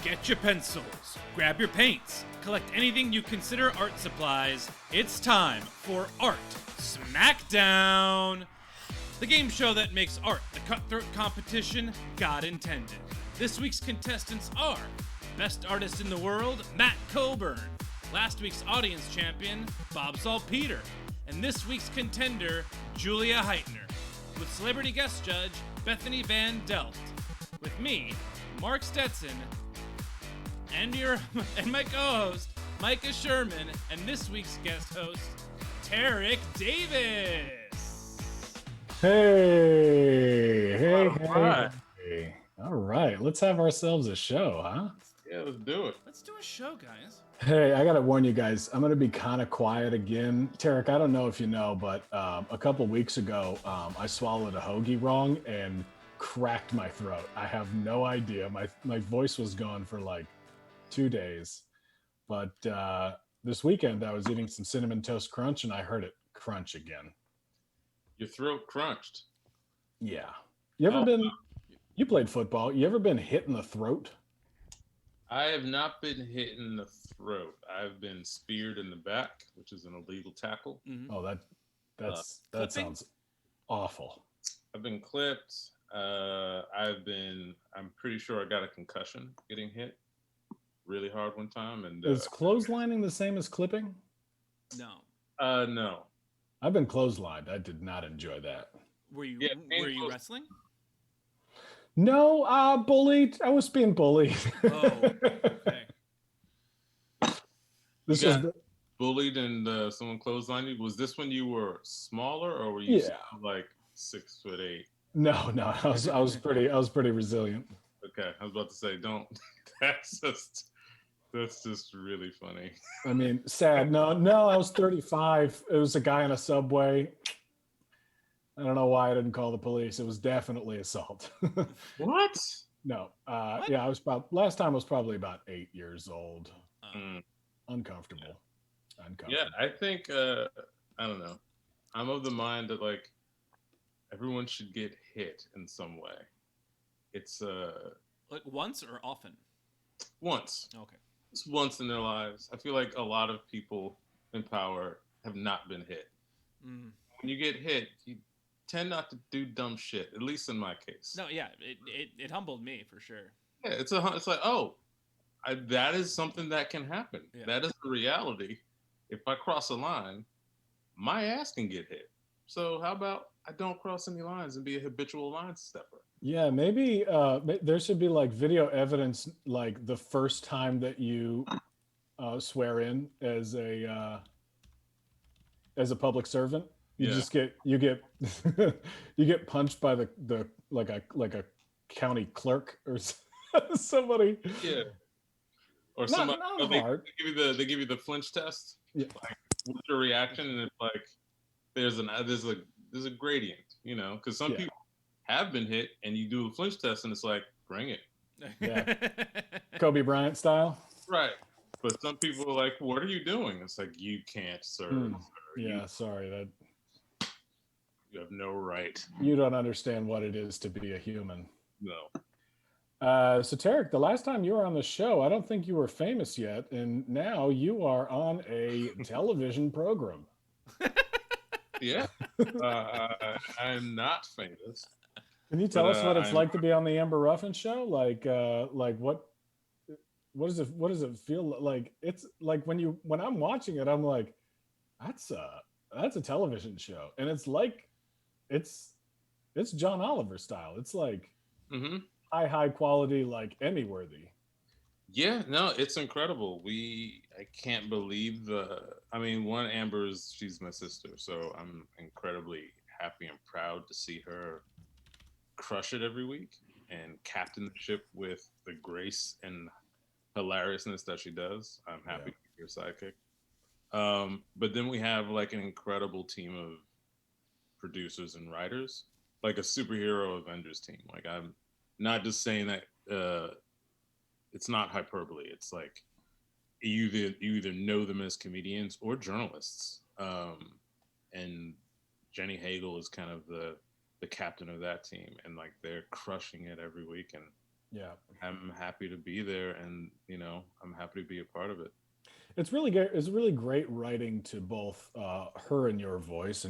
Get your pencils, grab your paints, collect anything you consider art supplies. It's time for Art Smackdown, the game show that makes art the cutthroat competition God intended. This week's contestants are Best Artist in the World, Matt Coburn, last week's audience champion, Bob Saltpeter, and this week's contender, Julia Heitner, with celebrity guest judge, Bethany Van Delft, with me, Mark Stetson, and my co-host, Micah Sherman, and this week's guest host, Tarik Davis. Hey. Hey. All right, let's have ourselves a show, huh? Yeah, let's do it. Let's do a show, guys. Hey, I gotta warn you guys, I'm gonna be kind of quiet again. Tarik, I don't know if you know, but a couple weeks ago, I swallowed a hoagie wrong and cracked my throat. I have no idea. My voice was gone for like 2 days, but this weekend I was eating some Cinnamon Toast Crunch and I heard it crunch again. Your throat crunched. Yeah. You played football. You ever been hit in the throat? I have not been hit in the throat. I've been speared in the back, which is an illegal tackle. Mm-hmm. Oh, that sounds awful. I've been clipped. I'm pretty sure I got a concussion getting hit really hard one time. And Is clotheslining the same as clipping? No. No. I've been clotheslined. I did not enjoy that. Were you wrestling? No, bullied. I was being bullied. Oh, okay. This You was got bullied and someone clotheslined you. Was this when you were smaller, or were you still like 6'8"? No. I was pretty resilient. Okay, I was about to say, don't. That's just really funny. I mean, sad. No, I was 35. It was a guy in a subway. I don't know why I didn't call the police. It was definitely assault. What? No. What? Yeah, last time I was probably about 8 years old. Uncomfortable. Yeah, I think I don't know. I'm of the mind that like everyone should get hit in some way. It's Like once or often? once. Okay. It's once in their lives. I feel like a lot of people in power have not been hit. Mm. When you get hit, you tend not to do dumb shit. At least in my case. No, yeah, it humbled me for sure. Yeah, it's like that is something that can happen. Yeah. That is the reality. If I cross a line, my ass can get hit. So how about I don't cross any lines and be a habitual line stepper? Yeah, maybe there should be like video evidence, like the first time that you swear in as a public servant. You just get you get punched by the like a county clerk or somebody. Yeah. Or somebody they give you the flinch test. Yeah. Like, what's your reaction? And it's like there's a gradient, because some people have been hit and you do a flinch test and it's like, bring it. Yeah. Kobe Bryant style. Right. But some people are like, what are you doing? It's like, you can't serve. Yeah, sorry. You have no right. You don't understand what it is to be a human. No. So Tarik, the last time you were on the show, I don't think you were famous yet, and now you are on a television program. Yeah. I'm not famous. Can you tell us what it's like to be on the Amber Ruffin show? Like what does it feel like? It's like when I'm watching it, I'm like, that's a television show, and it's like it's John Oliver style. It's like high quality, like Emmy worthy. Yeah, no, it's incredible. I can't believe one, she's my sister, so I'm incredibly happy and proud to see her crush it every week and captain the ship with the grace and hilariousness that she does. I'm happy to be your sidekick. But then we have like an incredible team of producers and writers, like a superhero Avengers team. Like, I'm not just saying that it's not hyperbole. It's like you either know them as comedians or journalists. And Jenny Hagel is kind of the captain of that team, and like they're crushing it every week. And Yeah. I'm happy to be there, and I'm happy to be a part of it. It's really great. It's really great writing to both her and your voice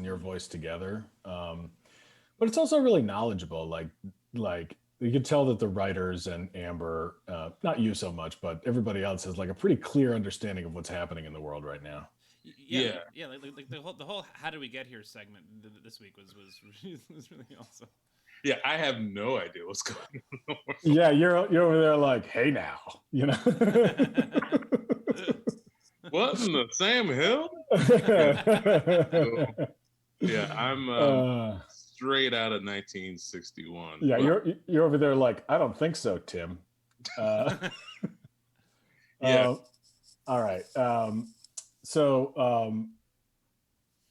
together. But it's also really knowledgeable. Like you could tell that the writers and Amber, not you so much, but everybody else has like a pretty clear understanding of what's happening in the world right now. Yeah. Like the whole "How do we get here" segment this week was really awesome. Yeah, I have no idea what's going on. Yeah, you're over there like, hey now, What in the Sam Hill? Yeah, I'm straight out of 1961. Yeah, you're over there like, I don't think so, Tim. Yeah. All right. So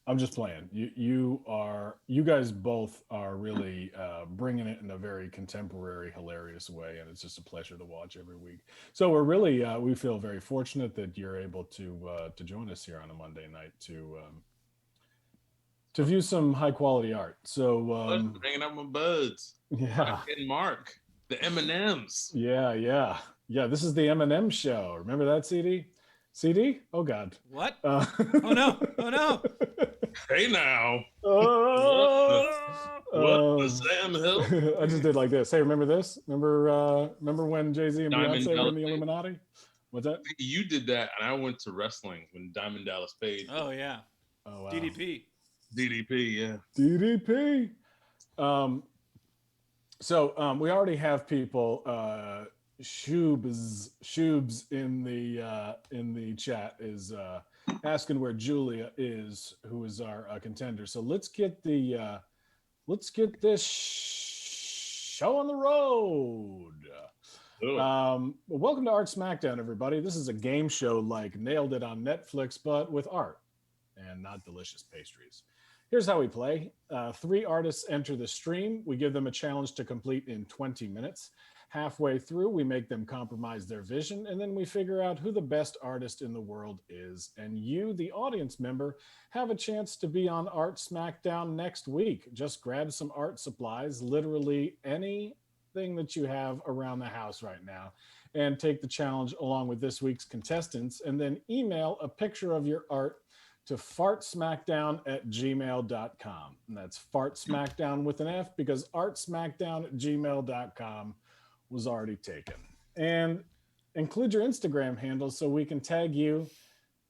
I'm just playing. You guys both are really bringing it in a very contemporary, hilarious way, and it's just a pleasure to watch every week. So we're really we feel very fortunate that you're able to join us here on a Monday night to view some high quality art. So hanging out with my buds. Yeah, and Mark, the M&Ms. Yeah. This is the M&M show. Remember that CD? Oh God. What? Oh no. Hey now. What the Sam Hill? I just did like this. Hey, remember this? Remember when Jay-Z and Diamond Beyonce were in the Dallas Illuminati? What's that? You did that, and I went to wrestling when Diamond Dallas Page. Oh yeah. Oh wow. DDP, yeah. DDP. So we already have people Shoobs in the chat is asking where Julia is, who is our contender. So let's get this show on the road. Welcome to Art Smackdown, everybody. This is a game show like Nailed It on Netflix, but with art and not delicious pastries. Here's how we play. 3 artists enter the stream. We give them a challenge to complete in 20 minutes. Halfway through, we make them compromise their vision, and then we figure out who the best artist in the world is. And you, the audience member, have a chance to be on Art Smackdown next week. Just grab some art supplies, literally anything that you have around the house right now, and take the challenge along with this week's contestants, and then email a picture of your art to fartsmackdown@gmail.com. And that's fartsmackdown with an F, because artsmackdown@gmail.com was already taken. And include your Instagram handle so we can tag you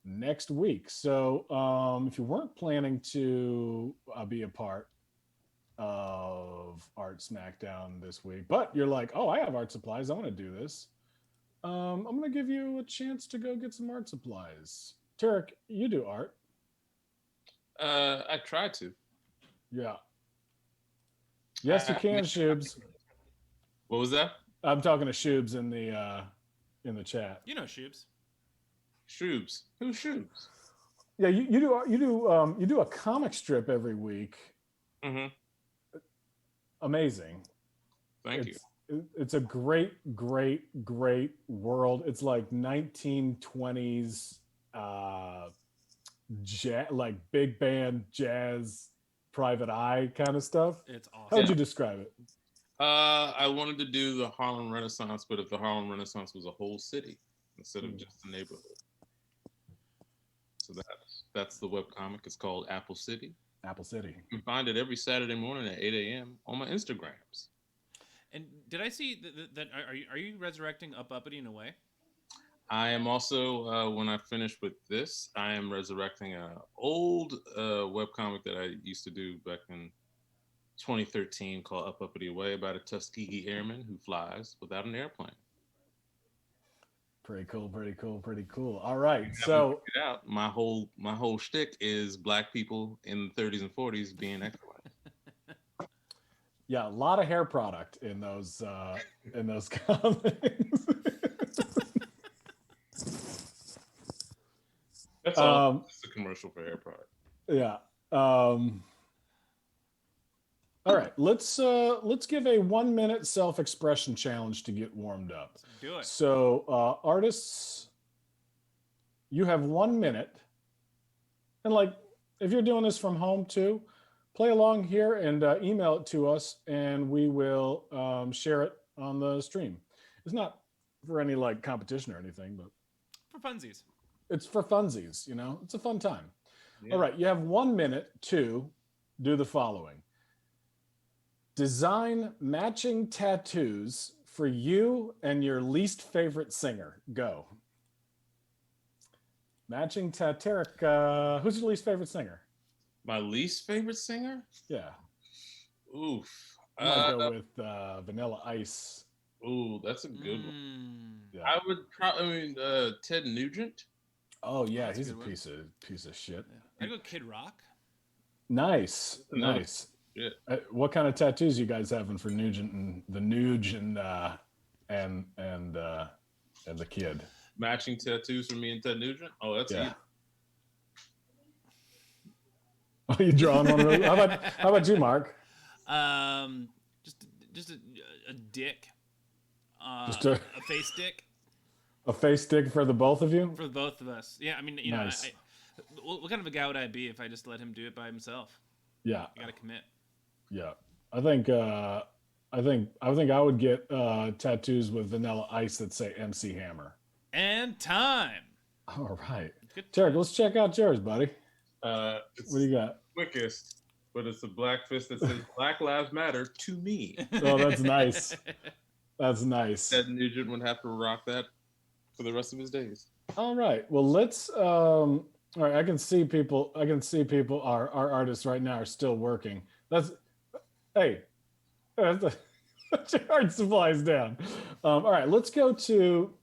next week. So if you weren't planning to be a part of Art Smackdown this week, but you're like, oh, I have art supplies, I want to do this, I'm going to give you a chance to go get some art supplies. Tarik, you do art. I try to. Yeah. Yes, you can, Shoobs. What was that? I'm talking to Shoobs in the chat. You know Shoobs. Shoobs. Who's Shoobs? Yeah, you do a comic strip every week. Mm-hmm. Amazing. Thank you. It's a great world. It's like 1920s like big band jazz, Private Eye kind of stuff. It's awesome. How would you describe it? I wanted to do the Harlem Renaissance, but if the Harlem Renaissance was a whole city instead of just a neighborhood. So that's the webcomic. It's called Apple City. Apple City. You can find it every Saturday morning at 8 a.m. on my Instagrams. And did I see that are you resurrecting Up Uppity in a way? I am also, when I finish with this, I am resurrecting an old webcomic that I used to do back in 2013 called Up Uppity Away, about a Tuskegee airman who flies without an airplane. Pretty cool. All right, so my whole shtick is Black people in the 30s and 40s being excellent. Yeah, a lot of hair product in those comics. That's all. It's a commercial for hair product. Yeah. All right, let's give a 1-minute self-expression challenge to get warmed up. Let's do it. So, artists, you have 1 minute, and like if you're doing this from home too, play along here and email it to us, and we will share it on the stream. It's not for any like competition or anything, but For funsies. it's for funsies. You know, it's a fun time. Yeah. All right, you have 1 minute to do the following: design matching tattoos for you and your least favorite singer. Go. Matching Tarik. Who's your least favorite singer? My least favorite singer? Yeah. Oof. I might go with Vanilla Ice. Ooh, that's a good one. Yeah. I would probably, Ted Nugent. Oh yeah, that's a he's a good one. piece of shit. Yeah. I go Kid Rock. Nice. Yeah. What kind of tattoos you guys having for Nugent and the Nuge and the kid? Matching tattoos for me and Ted Nugent. Oh, that's Yeah. easy. Are you drawing one of those? How about you, Mark? Just a dick. Just a face dick a face stick for the both of you? for both of us. Yeah, I mean, Nice. what kind of a guy would I be if I just let him do it by himself? Yeah. I gotta commit. Yeah. I think I would get tattoos with Vanilla Ice that say MC Hammer. And time. All right. Good. Tarik, let's check out yours, buddy. It's What do you got? quickest, but it's a black fist that says Black Lives Matter to me. Oh, that's nice. That's nice. Ted Nugent would have to rock that for the rest of his days. All right. Well, let's all right, I can see people our artists right now are still working. Hey. Put your art supplies down. All right, let's go to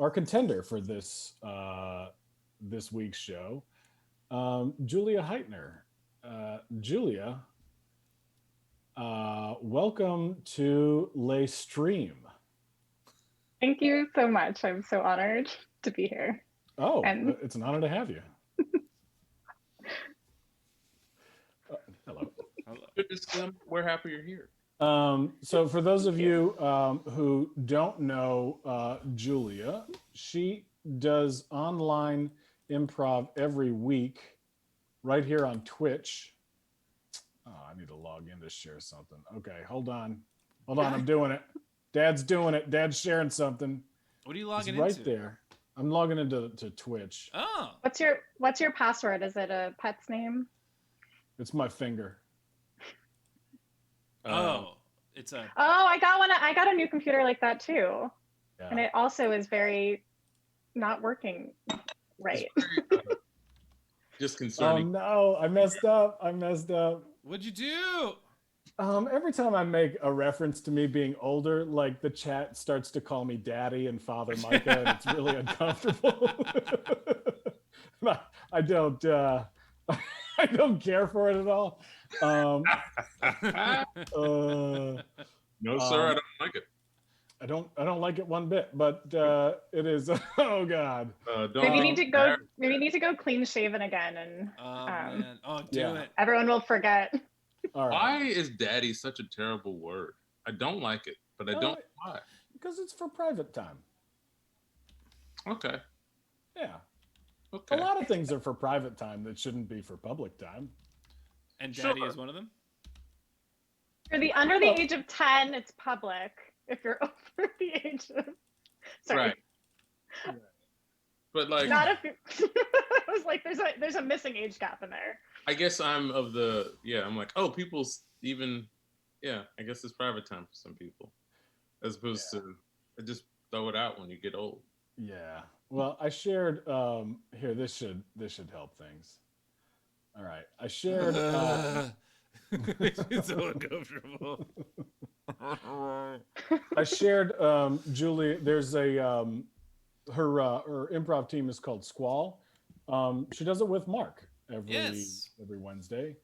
our contender for this this week's show, Julia Heitner. Julia, welcome to Le Stream. Thank you so much. I'm so honored to be here. Oh, And- it's an honor to have you. Hello. We're happy you're here. So for those of you who don't know Julia, she does online improv every week right here on Twitch. Oh, I need to log in to share something. Okay, hold on. I'm doing it. Dad's doing it. Dad's sharing something. What are you logging It's right into? there. I'm logging into Twitch. Oh. What's your password? Is it a pet's name? It's my finger. Oh. It's a. Oh, I got one. I got a new computer like that too, Yeah. and it also is very not working right. Just Oh concerning. no, I messed up. What'd you do? Every time I make a reference to me being older, like the chat starts to call me Daddy and Father Micah, and it's really uncomfortable. I don't care for it at all. No, sir, I don't like it. I don't like it one bit, but it is. Oh God. Don't Maybe you be need to go. embarrassed. Maybe you need to go clean shaven again, and Oh man. Oh, do Yeah. it. everyone will forget. All right. Why is daddy such a terrible word? I don't like it, but I don't know why. Because it's for private time. Okay. Yeah. Okay. A lot of things are for private time that shouldn't be for public time. And Daddy Sure. is one of them. For the under the Oh. age of 10, it's public. If you're over the age of, sorry, Right. But like, not if you. I was like, there's a missing age gap in there. I guess I'm of the I'm like, oh, people's even I guess it's private time for some people, as opposed to I just throw it out when you get old. Yeah. Well, I shared here. This should help things. All right. I shared. It's so uncomfortable. I shared Julie. There's a her improv team is called Squall. She does it with Mark every Wednesday,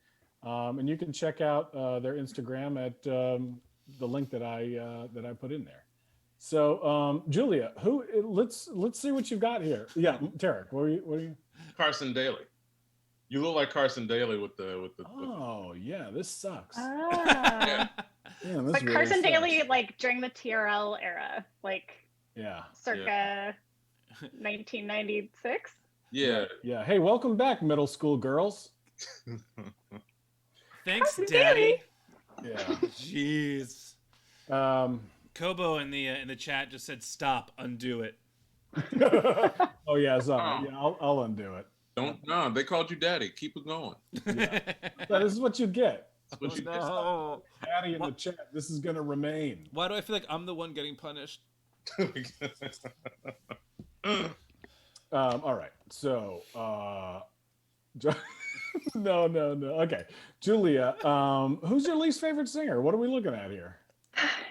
and you can check out their Instagram at the link that I put in there. So Julia, let's see what you've got here. Yeah, Tarik, what are you? Carson Daly. You look like Carson Daly with the. Oh yeah, this sucks. Ah. Yeah, this But really Carson sucks. Daly, like during the TRL era, like Yeah. circa 1996. Yeah. Yeah. Hey, welcome back, middle school girls. Thanks, How's Daddy. Yeah. Jeez. Kobo in the chat just said, "Stop, undo it." Oh yeah, sorry. Yeah, I'll undo it. No, they called you daddy. Keep it going. Yeah. So this is what you get. That's what you No. Daddy in the chat. This is gonna remain. Why do I feel like I'm the one getting punished? All right. So no. Okay. Julia, who's your least favorite singer? What are we looking at here?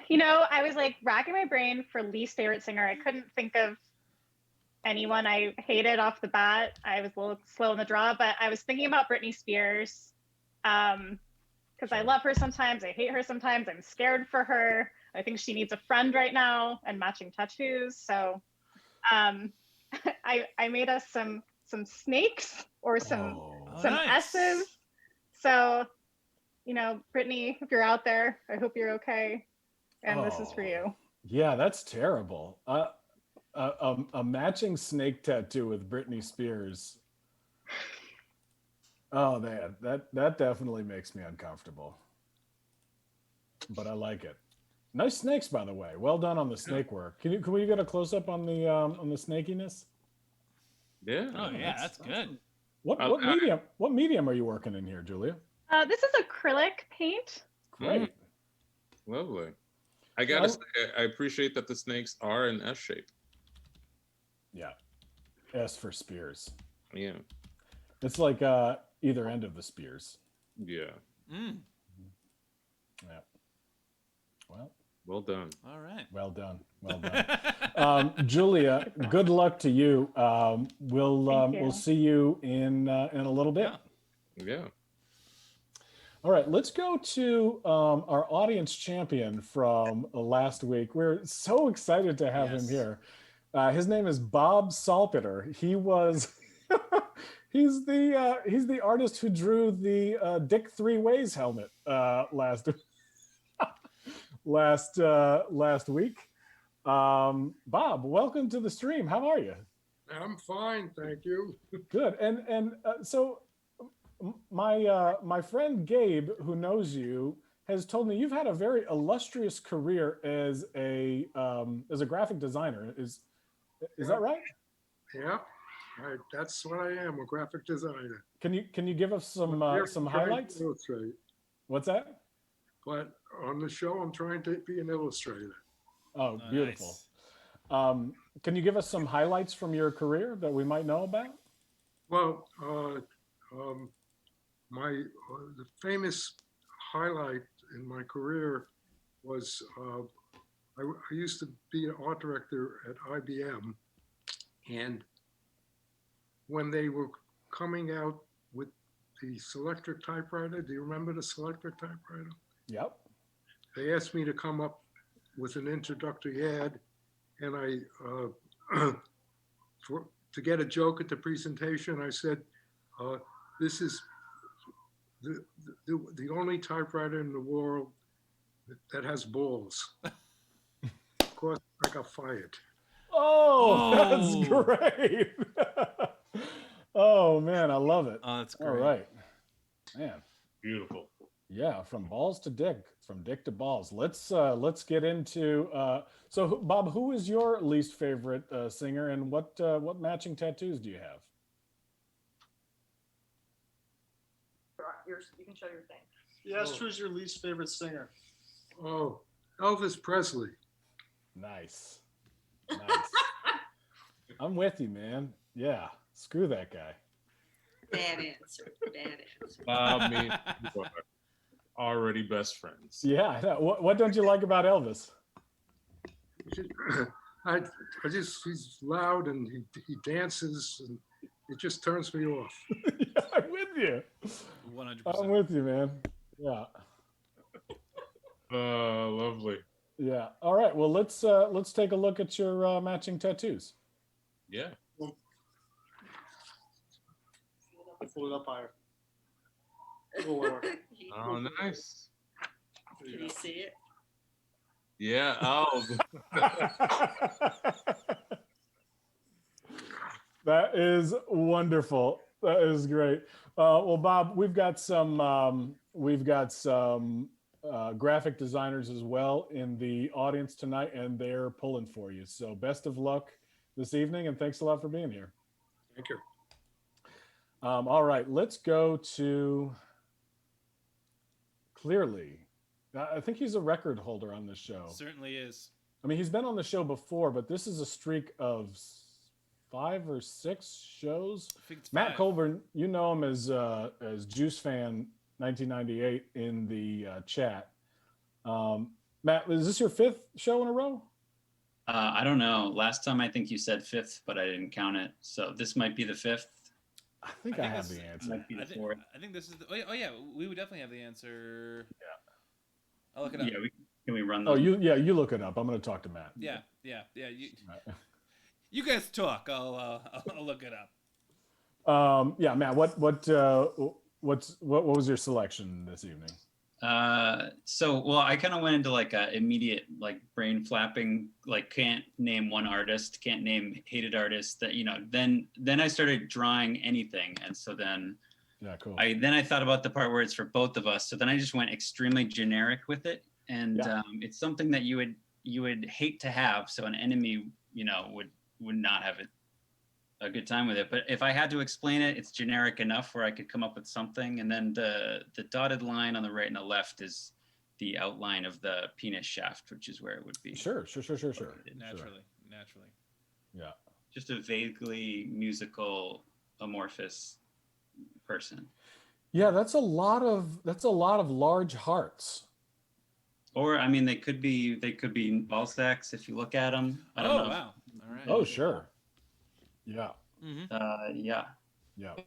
You know, I was like racking my brain for least favorite singer. I couldn't think of anyone I hated off the bat. I was a little slow in the draw, but I was thinking about Britney Spears. Because I love her sometimes, I hate her sometimes, I'm scared for her. I think she needs a friend right now and matching tattoos. So I made us some snakes or some nice. S's. So, you know, Brittany, if you're out there, I hope you're okay. And this is for you. Yeah, that's terrible. A matching snake tattoo with Britney Spears. Oh man, that definitely makes me uncomfortable. But I like it. Nice snakes, by the way. Well done on the snake work. Can we get a close up on the snakiness? Yeah. Oh yeah, that's good. What medium are you working in here, Julia? This is acrylic paint. Great. Lovely. I gotta say, I appreciate that the snakes are in S shape. Yeah. S for Spears. Yeah. It's like either end of the spears. Yeah. Yeah. Well done. All right. Well done. Julia, good luck to you. We'll see you in a little bit. Yeah. All right, let's go to our audience champion from last week. We're so excited to have him here. His name is Bob Salpeter. He was he's the artist who drew the Dick Three Ways helmet last week. Bob, welcome to the stream. How are you? I'm fine, thank you. Good. So my friend Gabe, who knows you, has told me you've had a very illustrious career as a graphic designer. Is that right? Yeah, that's what I am, a graphic designer. Can you give us some highlights? What's that? But on the show, I'm trying to be an illustrator. Oh, beautiful. Nice. Can you give us some highlights from your career that we might know about? Well, the famous highlight in my career was I used to be an art director at IBM, and when they were coming out with the Selectric typewriter, do you remember the Selectric typewriter? Yep. They asked me to come up with an introductory ad, and to get a joke at the presentation, I said, "This is the only typewriter in the world that has balls." Of course, I got fired. Oh, that's great. Oh man, I love it. Oh, that's great. All right, man. Beautiful. Yeah, from balls to dick, from dick to balls. Let's get into. So, Bob, who is your least favorite singer, and what matching tattoos do you have? You can show your thing. Yes, who's your least favorite singer? Oh, Elvis Presley. Nice. I'm with you, man. Yeah, screw that guy. Bad answer. Bob, me, you are already best friends. Yeah, I know. What don't you like about Elvis? He's loud and he dances, and it just turns me off. Yeah, I'm with you. 100%. I'm with you, man. Yeah. Lovely. Yeah. All right. Well, let's take a look at your matching tattoos. Yeah. Pull it up higher. A little lower. Oh, nice. Can you see it? Yeah. Oh. That is wonderful. That is great. Well, Bob, we've got some graphic designers as well in the audience tonight, and they're pulling for you. So best of luck this evening, and thanks a lot for being here. Thank you. All right, let's go to Clearly. I think he's a record holder on this show. Certainly is. I mean, he's been on the show before, but this is a streak of 5 or 6 shows. I think it's Matt 5. Colburn, you know him as Juice Fan 1998 in the chat. Matt, is this your 5th show in a row? I don't know. Last time I think you said 5th, but I didn't count it. So this might be the 5th. I think I have the answer. Might be the 4th. I think this is. Oh yeah, we would definitely have the answer. Yeah. I'll look it up. Yeah, can we run Oh, those? you look it up. I'm going to talk to Matt. Yeah. You guys talk. I'll look it up. Yeah, Matt. What was your selection this evening? Well, I kind of went into like a immediate like brain flapping, like can't name one artist, can't name hated artist. That then I started drawing anything, and so then Yeah, cool. I thought about the part where it's for both of us. So then I just went extremely generic with it, and it's something that you would hate to have. So an enemy, would not have a good time with it. But if I had to explain it, it's generic enough where I could come up with something. And then the dotted line on the right and the left is the outline of the penis shaft, which is where it would be. Sure. Naturally. Yeah. Just a vaguely musical, amorphous person. Yeah, that's a lot of large hearts. Or I mean, they could be ball sacks if you look at them. I don't know. Wow. All right. Oh, sure. Yeah. Mm-hmm. Yeah.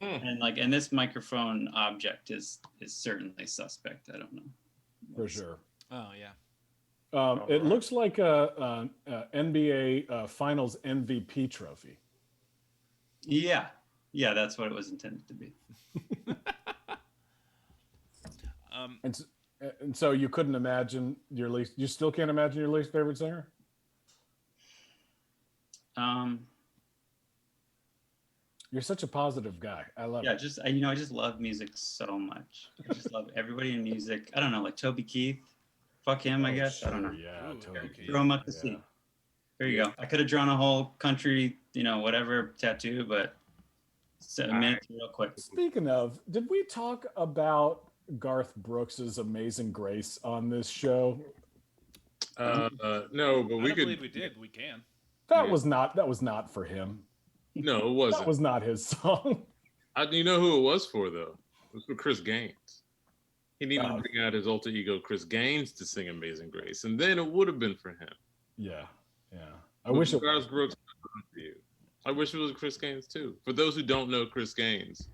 And this microphone object is certainly suspect. I don't know. For sure. Oh yeah. It looks like a NBA Finals MVP trophy. Yeah, that's what it was intended to be. And so you couldn't imagine you still can't imagine your least favorite singer? You're such a positive guy. I love it. I just love music so much. I just love everybody in music. I don't know, like Toby Keith. Fuck him, I guess. Sure, I don't know. Yeah, Toby Keith. Throw him up to sea. There you go. I could have drawn a whole country, whatever tattoo, but a minute real quick. Speaking of, did we talk about Garth Brooks's Amazing Grace on this show? No, but I believe we did. We can. That was not for him. No, it wasn't. That was not his song. You know who it was for though? It was for Chris Gaines. He needed to bring out his alter ego, Chris Gaines, to sing "Amazing Grace," and then it would have been for him. Yeah. I wish it was. Garth Brooks for you. I wish it was Chris Gaines too. For those who don't know Chris Gaines,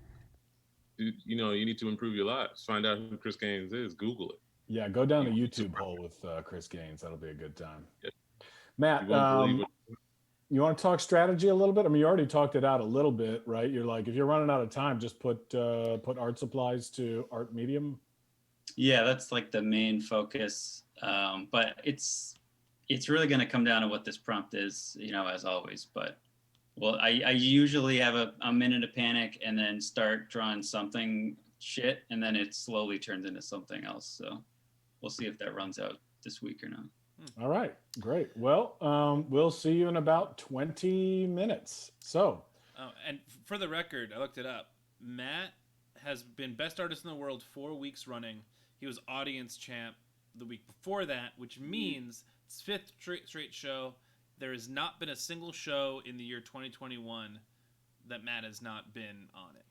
you need to improve your lives. Find out who Chris Gaines is. Google it. Yeah, go down the YouTube hole with Chris Gaines. That'll be a good time. Yeah. Matt, you want to talk strategy a little bit? I mean, you already talked it out a little bit, right? You're like, if you're running out of time, just put art supplies to art medium. Yeah, that's like the main focus. But it's really going to come down to what this prompt is, as always. But I usually have a minute of panic and then start drawing something shit, and then it slowly turns into something else. So we'll see if that runs out this week or not. All right, great. Well, we'll see you in about 20 minutes. So, and for the record, I looked it up. Matt has been best artist in the world 4 weeks running. He was audience champ the week before that, which means it's 5th straight show. There has not been a single show in the year 2021 that Matt has not been on it.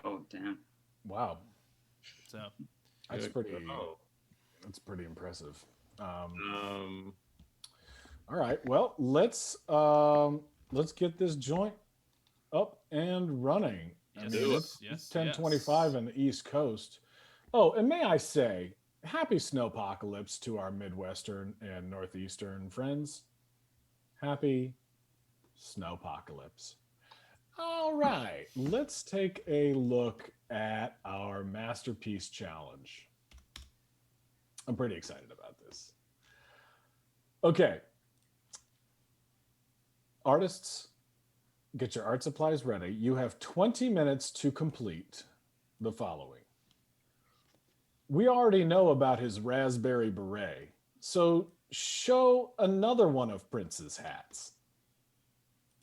Oh, damn. Wow. So that's pretty impressive. All right. Well, let's get this joint up and running. Yes, it's 10:25 on the East Coast. Oh, and may I say, happy snowpocalypse to our Midwestern and Northeastern friends. Happy snowpocalypse. All right, let's take a look at our Masterpiece Challenge. I'm pretty excited about this. Okay. Artists, get your art supplies ready. You have 20 minutes to complete the following. We already know about his raspberry beret, so show another one of Prince's hats.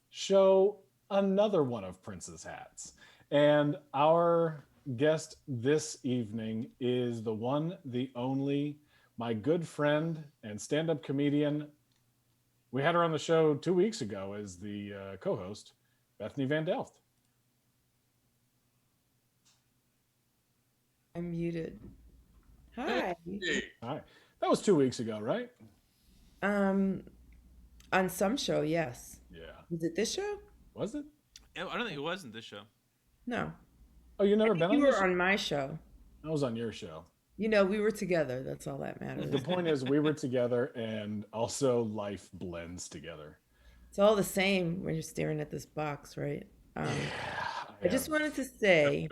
Show another one of Prince's hats. And our guest this evening is the one, the only, my good friend and stand-up comedian. We had her on the show 2 weeks ago as the co-host, Bethany Van Delft. I'm muted. Hi. Hi. That was 2 weeks ago, right? On some show, yes. Yeah. Was it this show? Was it? I don't think it was in this show. No. Oh, you never been on You this were show? on my show. I was on your show. You know, we were together. That's all that matters. The point is we were together, and also life blends together. It's all the same when you're staring at this box, right? I just wanted to say,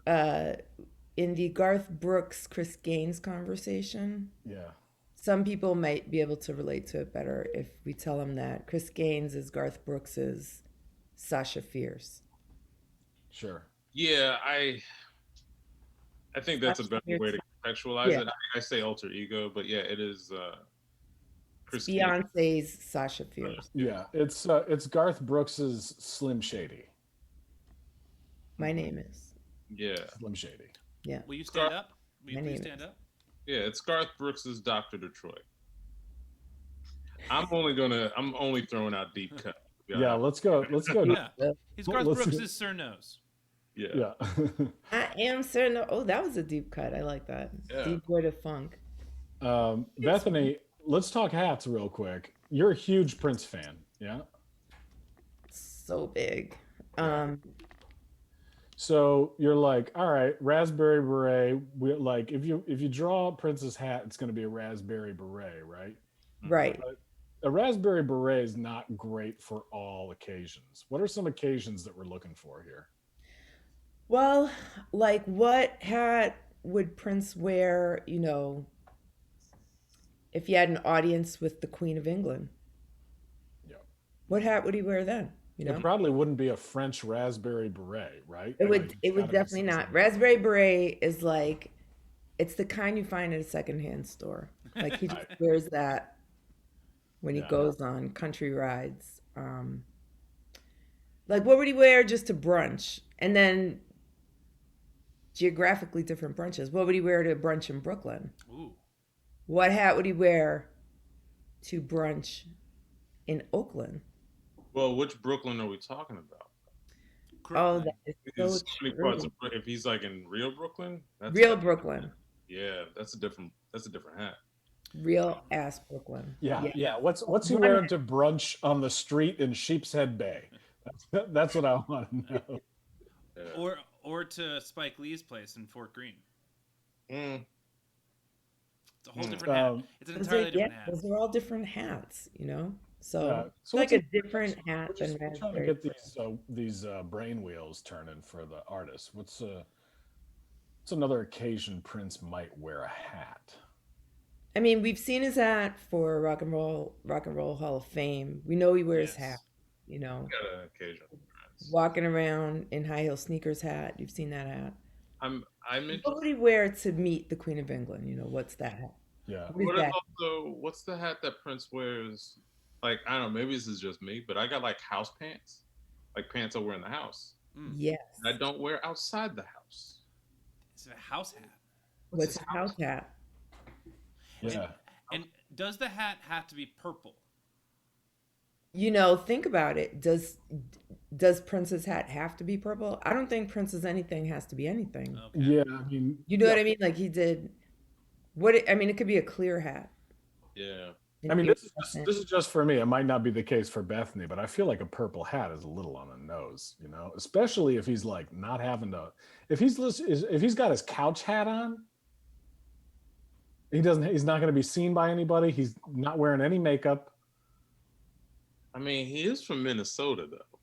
in the Garth Brooks, Chris Gaines conversation, Yeah. some people might be able to relate to it better if we tell them that Chris Gaines is Garth Brooks's Sasha Fierce. Sure. Yeah, I think that's a better way to contextualize it. I say alter ego, but yeah, it is Chris Gaines. Beyonce's Sasha Fierce. Yeah, it's Garth Brooks's Slim Shady. My name is. Yeah. Slim Shady. Yeah. Will you stand up? Will you My please name stand up? Yeah, it's Garth Brooks's Dr. Detroit. I'm only throwing out deep cut. Yeah, let's go. Yeah. He's Garth Let's- Brooks' Sir Nose. Yeah. Yeah. I am certain. Oh, that was a deep cut. I like that. Yeah. Deep word of funk. Bethany, let's talk hats real quick. You're a huge Prince fan, yeah? So big. So you're like, all right, raspberry beret. We like if you draw Prince's hat, it's going to be a raspberry beret, right? Right. But a raspberry beret is not great for all occasions. What are some occasions that we're looking for here? Well, like what hat would Prince wear, you know, if he had an audience with the Queen of England? Yeah. What hat would he wear then? You know? It probably wouldn't be a French raspberry beret, right? It would Like, it's it would gotta be definitely not. something- Raspberry beret is like it's the kind you find at a secondhand store. Like he just wears that when he Yeah. goes on country rides. Like what would he wear just to brunch? And then geographically different brunches. What would he wear to brunch in Brooklyn? Ooh. What hat would he wear to brunch in Oakland? Well, which Brooklyn are we talking about? Oh, that is so Is many parts true. of, if he's like in real Brooklyn, Real Brooklyn. Yeah, that's a different hat. Real ass Brooklyn. Yeah. What's he wearing to brunch on the street in Sheepshead Bay? That's what I want to know. Yeah. Or to Spike Lee's place in Fort Greene. Mm. It's a whole different hat. It's an entirely different hat. Those are all different hats, you know? So, So like what's a different hat We're than just trying to raspberry. get these brain wheels turning for the artists. What's another occasion Prince might wear a hat? I mean, we've seen his hat for Rock and Roll Hall of Fame. We know he wears Yes. hat, you know, Got an occasion. walking around in high heel sneakers hat. You've seen that hat. I'm What would he wear to meet the Queen of England? You know, what's that hat? Yeah. What is What is that? also what's the hat that Prince wears? Like I don't know, maybe this is just me, but I got like house pants, like pants I wear in the house. Yes. I don't wear outside the house. It's a house hat. What's a house hat? Yeah. And does the hat have to be purple? You know, think about it. Does Prince's hat have to be purple? I don't think Prince's anything has to be anything. Okay. Yeah, I mean, You know what I mean? Like he did. I mean, it could be a clear hat. Yeah. I mean, this is just for me. It might not be the case for Bethany, but I feel like a purple hat is a little on the nose, you know, especially if he's like not having to. If he's got his couch hat on, he's not going to be seen by anybody. He's not wearing any makeup. I mean, he is from Minnesota though.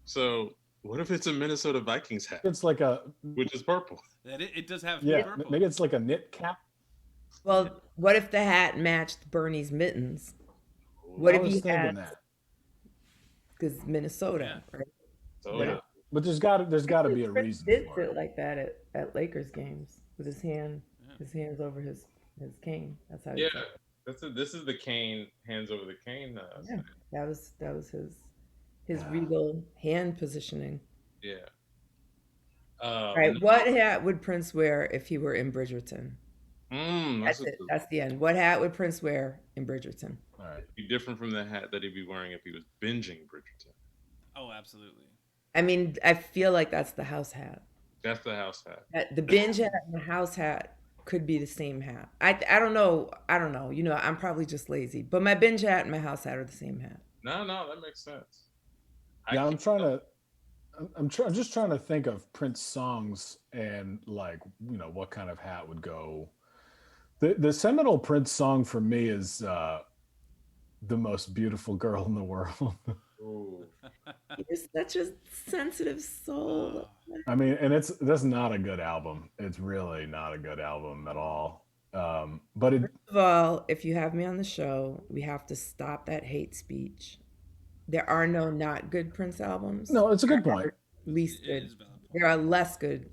So what if it's a Minnesota Vikings hat, It's like which is purple? That it does have to be yeah, purple. maybe it's like a knit cap. Well, what if the hat matched Bernie's mittens? What I if was he thinking had? that. because Minnesota, right? So But yeah. But there's got to be a Prince reason did for sit it. like that at Lakers games with his hands over his cane. That's how he Yeah. sat. This is the cane, hands over the cane. Yeah, that was his Yeah. regal hand positioning. Yeah. All right, No, what hat would Prince wear if he were in Bridgerton? that's That's a it. That's the end. What hat would Prince wear in Bridgerton? All right. be different from the hat that he'd be wearing if he was binging Bridgerton. Oh, absolutely. I mean, I feel like that's the house hat. That's the house hat. The binge hat and the house hat could be the same hat. I don't know. I don't know. You know, I'm probably just lazy. But my binge hat and my house hat are the same hat. No, that makes sense. Yeah, I'm just trying to think of Prince songs and like, you know, what kind of hat would go. The seminal Prince song for me is "The Most Beautiful Girl in the World." Ooh. You're such a sensitive soul. I mean, and that's not a good album. It's really not a good album at all. But it, First of all, if you have me on the show, we have to stop that hate speech. There are no not good Prince albums. no, it's a good There point. are least It good. is a valid point. There are less good.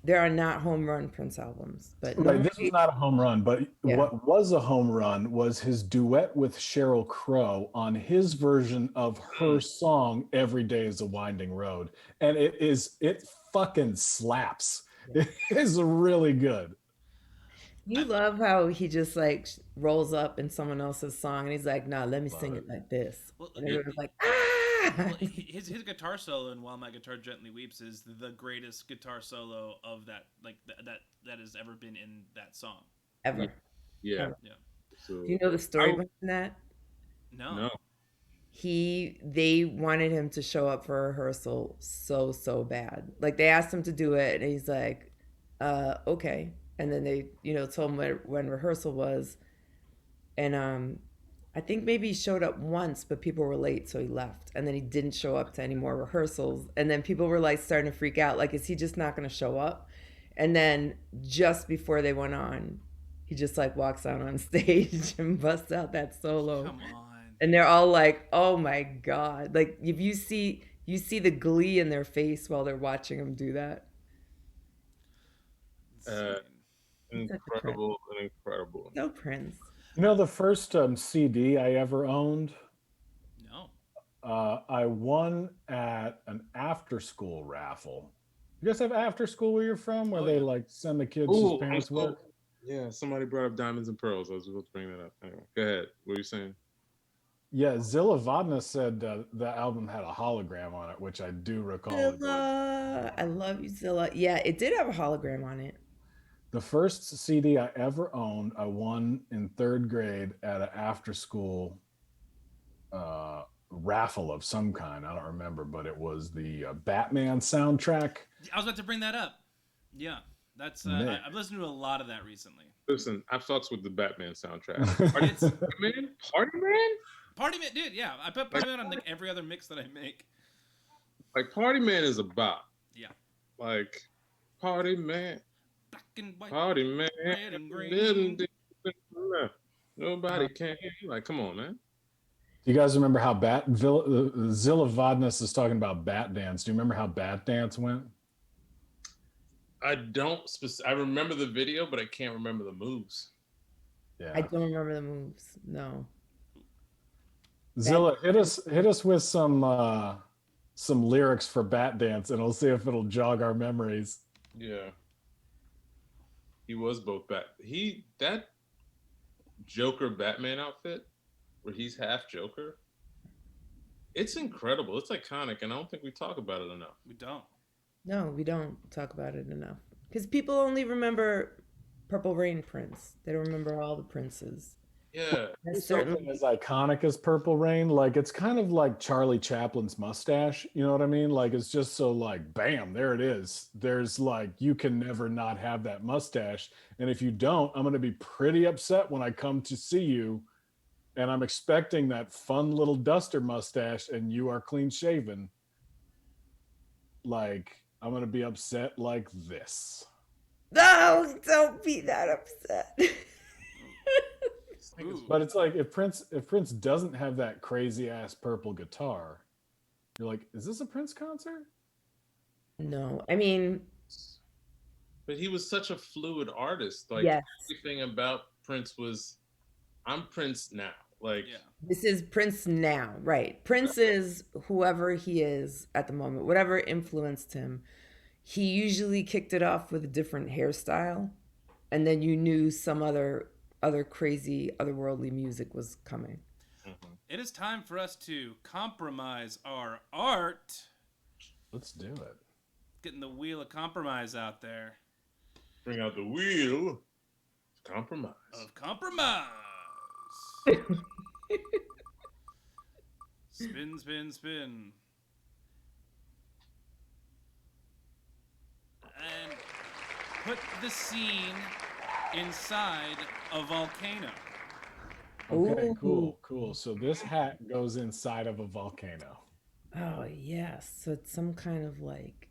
There are not home run Prince albums. But Right, this was not a home run, but Yeah. what was a home run was his duet with Sheryl Crow on his version of her song "Every Day Is a Winding Road," and it fucking slaps. It is really good. You love how he just like rolls up in someone else's song and he's like, "Nah, let me sing Love it like this." Well, And everyone's like, well, "Ah!" his guitar solo in "While My Guitar Gently Weeps" is the greatest guitar solo of that that has ever been in that song. Ever. Yeah. Yeah. So, Do you know the story behind that? No. They wanted him to show up for rehearsal so bad. Like they asked him to do it and he's like, okay. And then they, told him when rehearsal was. And I think maybe he showed up once, but people were late, so he left. And then he didn't show up to any more rehearsals. And then people were like starting to freak out, like, is he just not gonna show up? And then just before they went on, he just like walks out on stage and busts out that solo. Come on. And they're all like, "Oh my god!" Like if you see the glee in their face while they're watching him do that. incredible. No Prince. You know, the first CD I ever owned, No. I won at an after-school raffle. You guys have after school where you're from, where Oh, they yeah. like send the kids Ooh, whose parents work? Yeah, somebody brought up Diamonds and Pearls. I was about to bring that up. Anyway, go ahead. What are you saying? Yeah, Zilla Vodna said the album had a hologram on it, which I do recall. Zilla, I love you, Zilla. Yeah, it did have a hologram on it. The first CD I ever owned, I won in third grade at an after-school raffle of some kind. I don't remember, but it was the Batman soundtrack. I was about to bring that up. Yeah. That's I've listened to a lot of that recently. Listen, I fucks with the Batman soundtrack. Party Man? Party Man, dude, yeah. I put Party Man on like every other mix that I make. Like Party Man is a bop. Yeah. Like Party Man. Black and white. Party Man. Red and green. Nobody can. Like, come on, man. Do you guys remember how Zilla Vodness is talking about Bat Dance? Do you remember how Bat Dance went? I don't. I remember the video, but I can't remember the moves. Yeah. I don't remember the moves. No. Zilla, hit us with some lyrics for Bat Dance, and we'll see if it'll jog our memories. Yeah. He was both that Joker Batman outfit where he's half Joker. It's incredible. It's iconic, and I don't think we talk about it enough. We don't. No, we don't talk about it enough. Because people only remember Purple Rain Prince. They don't remember all the Princes. Yeah. That's Something certainly as iconic as Purple Rain, like it's kind of like Charlie Chaplin's mustache. You know what I mean? Like it's just so like, bam, there it is. There's like, you can never not have that mustache. And if you don't, I'm going to be pretty upset when I come to see you. And I'm expecting that fun little duster mustache and you are clean shaven. Like, I'm going to be upset like this. No, don't be that upset. Ooh. But it's like if Prince doesn't have that crazy ass purple guitar, you're like, is this a Prince concert? No, I mean, But he was such a fluid artist. Like yes, everything about Prince was, I'm Prince now. Like Yeah. this is Prince now, right? Prince is whoever he is at the moment, whatever influenced him. He usually kicked it off with a different hairstyle, and then you knew some other crazy otherworldly music was coming. It is time for us to compromise our art. Let's do it. Getting the wheel of compromise out there. bring out the wheel of compromise. Of compromise. Spin, spin, spin. And put the scene inside a volcano. Okay, Ooh. cool. So this hat goes inside of a volcano. Oh yes, so it's some kind of like,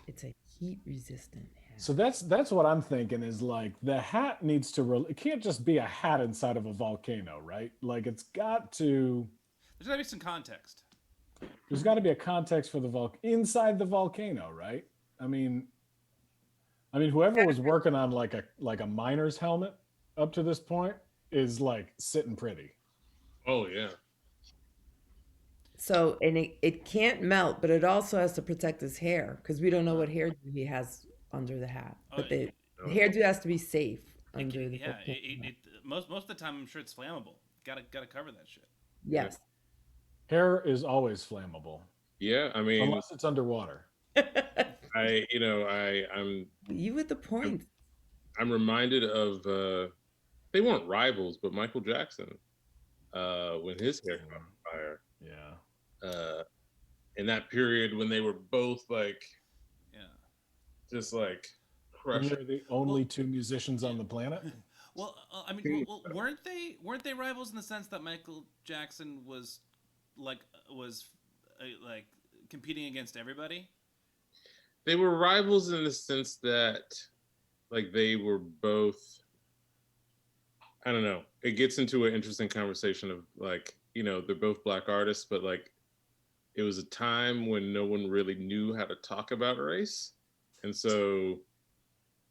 it's a heat resistant hat. So that's what I'm thinking is like the hat needs to it can't just be a hat inside of a volcano, right? Like it's got to There's got to be some context. there's got to be a context for the inside the volcano, right? I mean whoever was working on like a miner's helmet up to this point is like sitting pretty. Oh yeah. So, and it can't melt, but it also has to protect his hair because we don't know what hairdo he has under the hat. But the hairdo has to be safe under the Yeah, hat. most of the time I'm sure it's flammable. Gotta cover that shit. Yes. Hair is always flammable Yeah, I mean, unless it's underwater. I'm You with the point. I'm reminded of they weren't rivals, but Michael Jackson when his hair caught on fire. Yeah. In that period when they were both like, Yeah. just like When crushing. they're the only two musicians on the planet. Well, I mean, weren't they rivals in the sense that Michael Jackson was like competing against everybody? They were rivals in the sense that like they were both, I don't know. It gets into an interesting conversation of like, they're both Black artists, but like it was a time when no one really knew how to talk about race. And so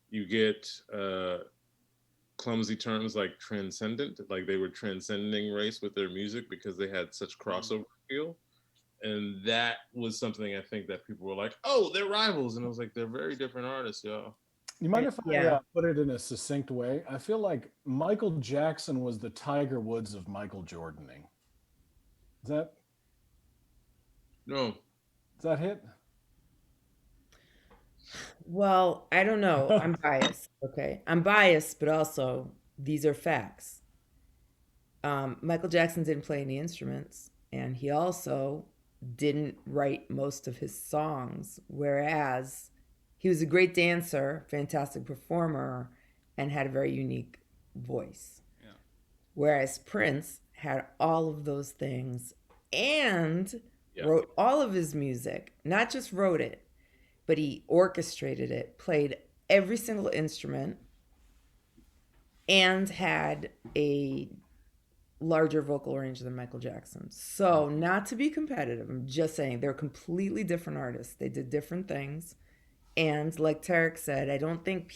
you get clumsy terms like transcendent, like they were transcending race with their music because they had such crossover feel. And that was something I think that people were like, oh, they're rivals. And I was like, they're very different artists, y'all. You mind if I Yeah. put it in a succinct way? I feel like Michael Jackson was the Tiger Woods of Michael Jordaning. Is No. that hit? Well, I don't know. I'm biased. Okay. I'm biased, but also these are facts. Michael Jackson didn't play any instruments, and he also didn't write most of his songs, whereas he was a great dancer, fantastic performer, and had a very unique voice. Yeah. Whereas Prince had all of those things and Yeah. wrote all of his music, not just wrote it, but he orchestrated it, played every single instrument, and had a larger vocal range than Michael Jackson. So, not to be competitive, I'm just saying they're completely different artists. They did different things. And like Tarik said, I don't think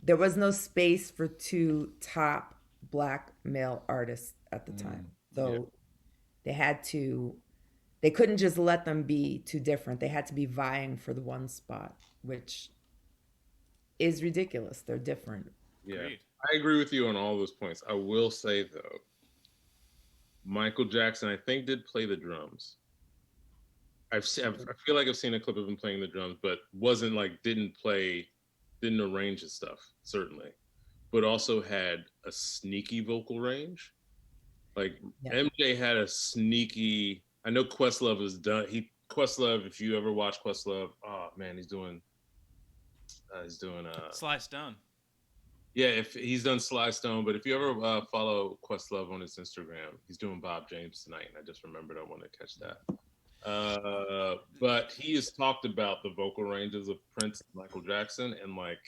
there was no space for two top Black male artists at the time. So they couldn't just let them be too different. They had to be vying for the one spot, which is ridiculous. They're different. Yeah. Agreed. I agree with you on all those points. I will say though, Michael Jackson, I think, did play the drums. I feel like I've seen a clip of him playing the drums, but wasn't like didn't arrange his stuff, certainly. But also had a sneaky vocal range. Like MJ had a sneaky, I know Questlove is done. Questlove, if you ever watch Questlove, oh man, he's doing Sly Stone. Yeah, if he's done Sly Stone, but if you ever follow Questlove on his Instagram, he's doing Bob James tonight, and I just remembered I wanted to catch that. But he has talked about the vocal ranges of Prince and Michael Jackson, and like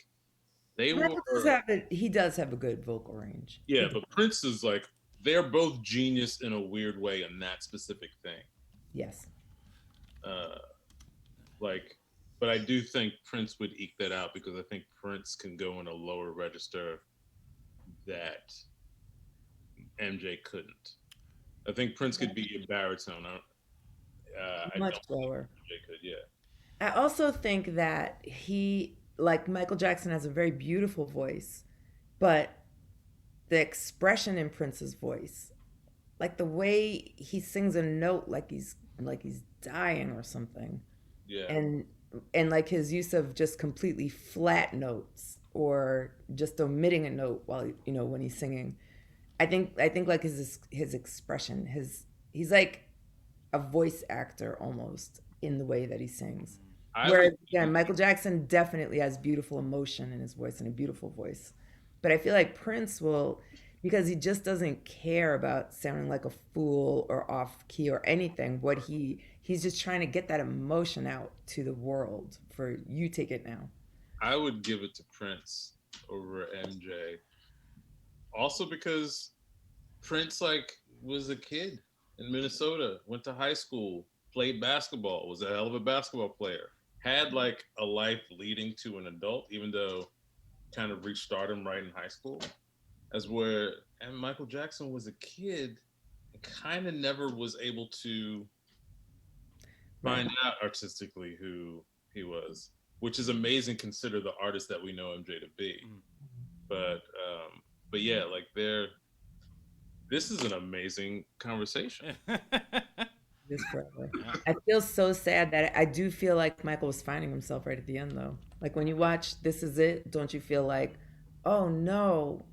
They Michael does were, have he does have a good vocal range. yeah, but Prince is like, they're both genius in a weird way in that specific thing. Yes. Uh, like, but I do think Prince would eke that out because I think Prince can go in a lower register that MJ couldn't. I think Prince could be a baritone. I don't Much think lower. MJ could. Yeah. I also think that like Michael Jackson has a very beautiful voice, but the expression in Prince's voice, like the way he sings a note like he's dying or something. Yeah. And like his use of just completely flat notes or just omitting a note while when he's singing. I think like his expression, he's like a voice actor almost in the way that he sings. Whereas again, Michael Jackson definitely has beautiful emotion in his voice and a beautiful voice. But I feel like Prince will, because he just doesn't care about sounding like a fool or off key or anything. He's just trying to get that emotion out to the world. For you, take it now. I would give it to Prince over MJ. Also because Prince was a kid in Minnesota, went to high school, played basketball, was a hell of a basketball player, had a life leading to an adult, even though kind of reached stardom right in high school. And Michael Jackson was a kid and kind of never was able to find out artistically who he was, which is amazing consider the artist that we know MJ to be. But yeah, this is an amazing conversation. I feel so sad that I do feel like Michael was finding himself right at the end, though. Like when you watch This Is It, don't you feel like, oh no,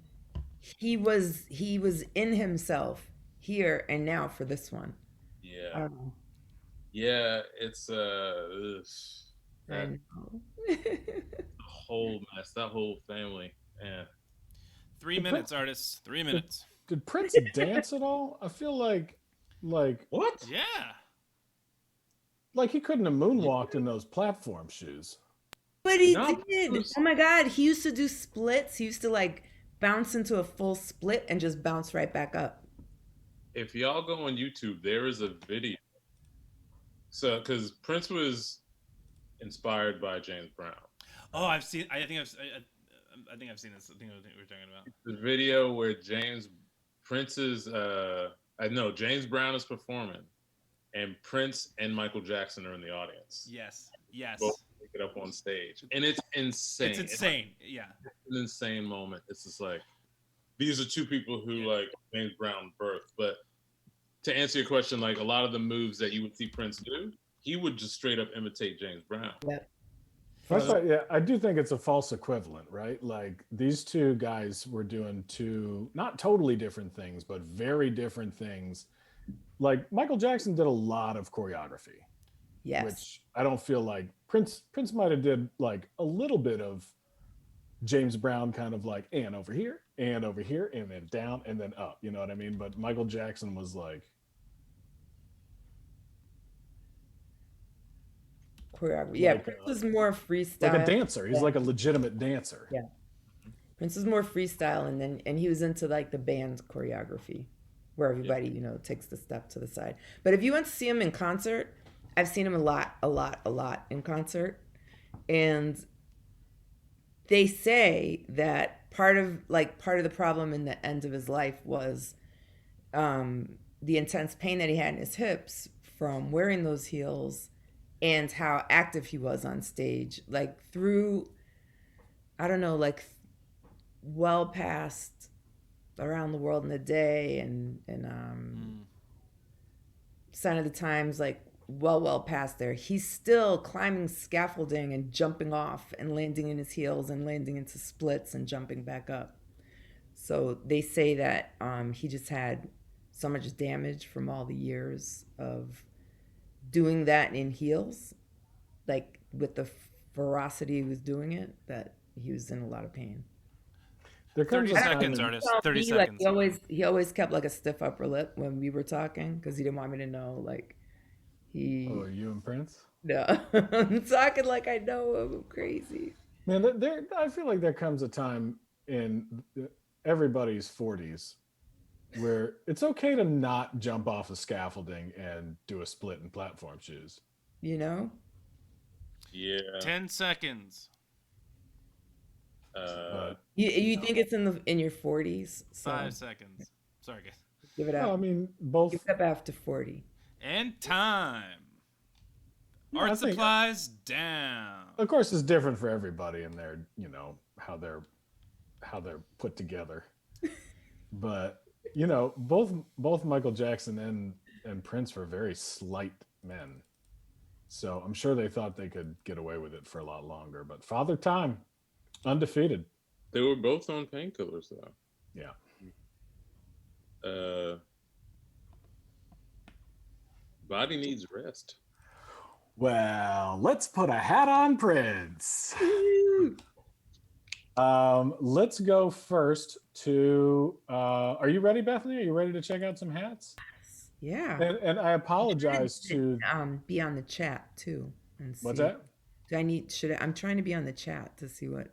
he was in himself here and now for this one? Yeah. I don't know. Yeah, it's I know. whole mess, that whole family. Yeah. 3 minutes, artists. 3 minutes. Did Prince dance at all? I feel like what? Yeah. Like he couldn't have moonwalked in those platform shoes. But he did. Oh my God. He used to do splits. He used to bounce into a full split and just bounce right back up. If y'all go on YouTube, there is a video. So, because Prince was inspired by James Brown. Oh, I've seen. I think I've seen this. I think what we're talking about. The video where James Brown is performing, and Prince and Michael Jackson are in the audience. Yes. Both take it up on stage, and it's insane. It's insane. Yeah. It's an insane moment. It's just these are two people who James Brown birthed. But to answer your question, a lot of the moves that you would see Prince do, he would just straight up imitate James Brown. Yep. I do think it's a false equivalent, right? Like these two guys were doing two not totally different things, but very different things. Like Michael Jackson did a lot of choreography. Yes. Which I don't feel like Prince might have did a little bit of James Brown kind of and over here, and then down, and then up. You know what I mean? But Michael Jackson was choreography. Yeah, Prince was more freestyle. Like a dancer. He's like a legitimate dancer. Yeah. Prince was more freestyle, and he was into the band choreography, where everybody takes the step to the side. But if you went to see him in concert, I've seen him a lot in concert, and they say that part of the problem in the end of his life was the intense pain that he had in his hips from wearing those heels, and how active he was on stage, through, I don't know, well past Around the World in a Day and Sign of the Times, well past there. He's still climbing scaffolding and jumping off and landing in his heels and landing into splits and jumping back up. So they say that he just had so much damage from all the years of doing that in heels, with the ferocity he was doing it, that he was in a lot of pain. 30 seconds, artist. 30 seconds. He always kept a stiff upper lip when we were talking because he didn't want me to know he. Oh, are you and Prince? No, I'm talking like I know him. I'm crazy. Man, I feel like there comes a time in everybody's 40s where it's okay to not jump off a scaffolding and do a split in platform shoes. You know? Yeah. 10 seconds. You think it's in your 40s? So 5 seconds. Sorry, guys. give it No, I up. mean Give both. it up after 40. And time. No, I Art think- supplies down. Of course, it's different for everybody and their, how they're put together. But both Michael Jackson and Prince were very slight men, so I'm sure they thought they could get away with it for a lot longer. But Father Time, undefeated. They were both on painkillers, though. Yeah. Body needs rest. Well, let's put a hat on Prince. Let's go first to. Are you ready, Bethany? Are you ready to check out some hats? Yeah. And I apologize to. Be on the chat too. And What's see. that? I'm trying to be on the chat to see what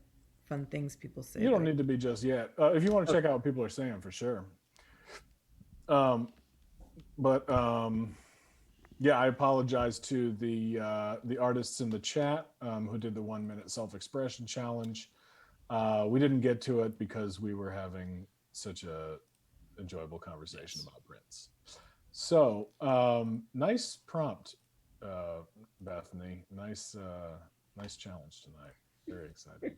fun things people say. You don't need to be just yet. If you want to check out what people are saying, for sure. Yeah, I apologize to the artists in the chat who did the 1 minute self-expression challenge. We didn't get to it because we were having such a enjoyable conversation about Prince. So nice prompt, Bethany. Nice challenge tonight. Very exciting.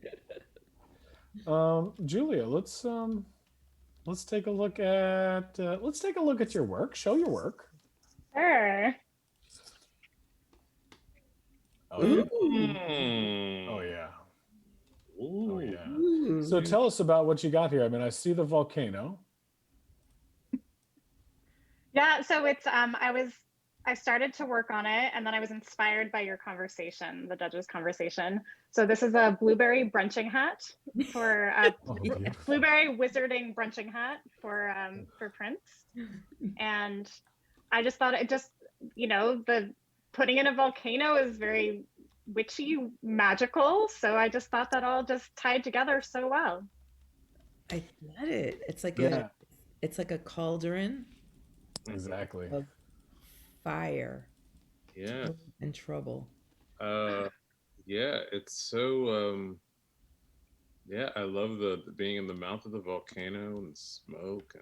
Julia, let's take a look at your work. Show your work. Sure. Oh yeah. Mm. Oh yeah. Ooh. Oh yeah. Ooh. So tell us about what you got here. I mean, I see the volcano. Yeah, so it's I started to work on it and then I was inspired by your conversation, the judges' conversation. So this is a blueberry brunching hat for Oh, beautiful. blueberry wizarding brunching hat for Prince. And I just thought it just, the putting in a volcano is very witchy, magical. So I just thought that all just tied together so well. I get it. It's like Yeah. it's like a cauldron Exactly. of fire Yeah. and trouble. Yeah, it's so yeah, I love the being in the mouth of the volcano and smoke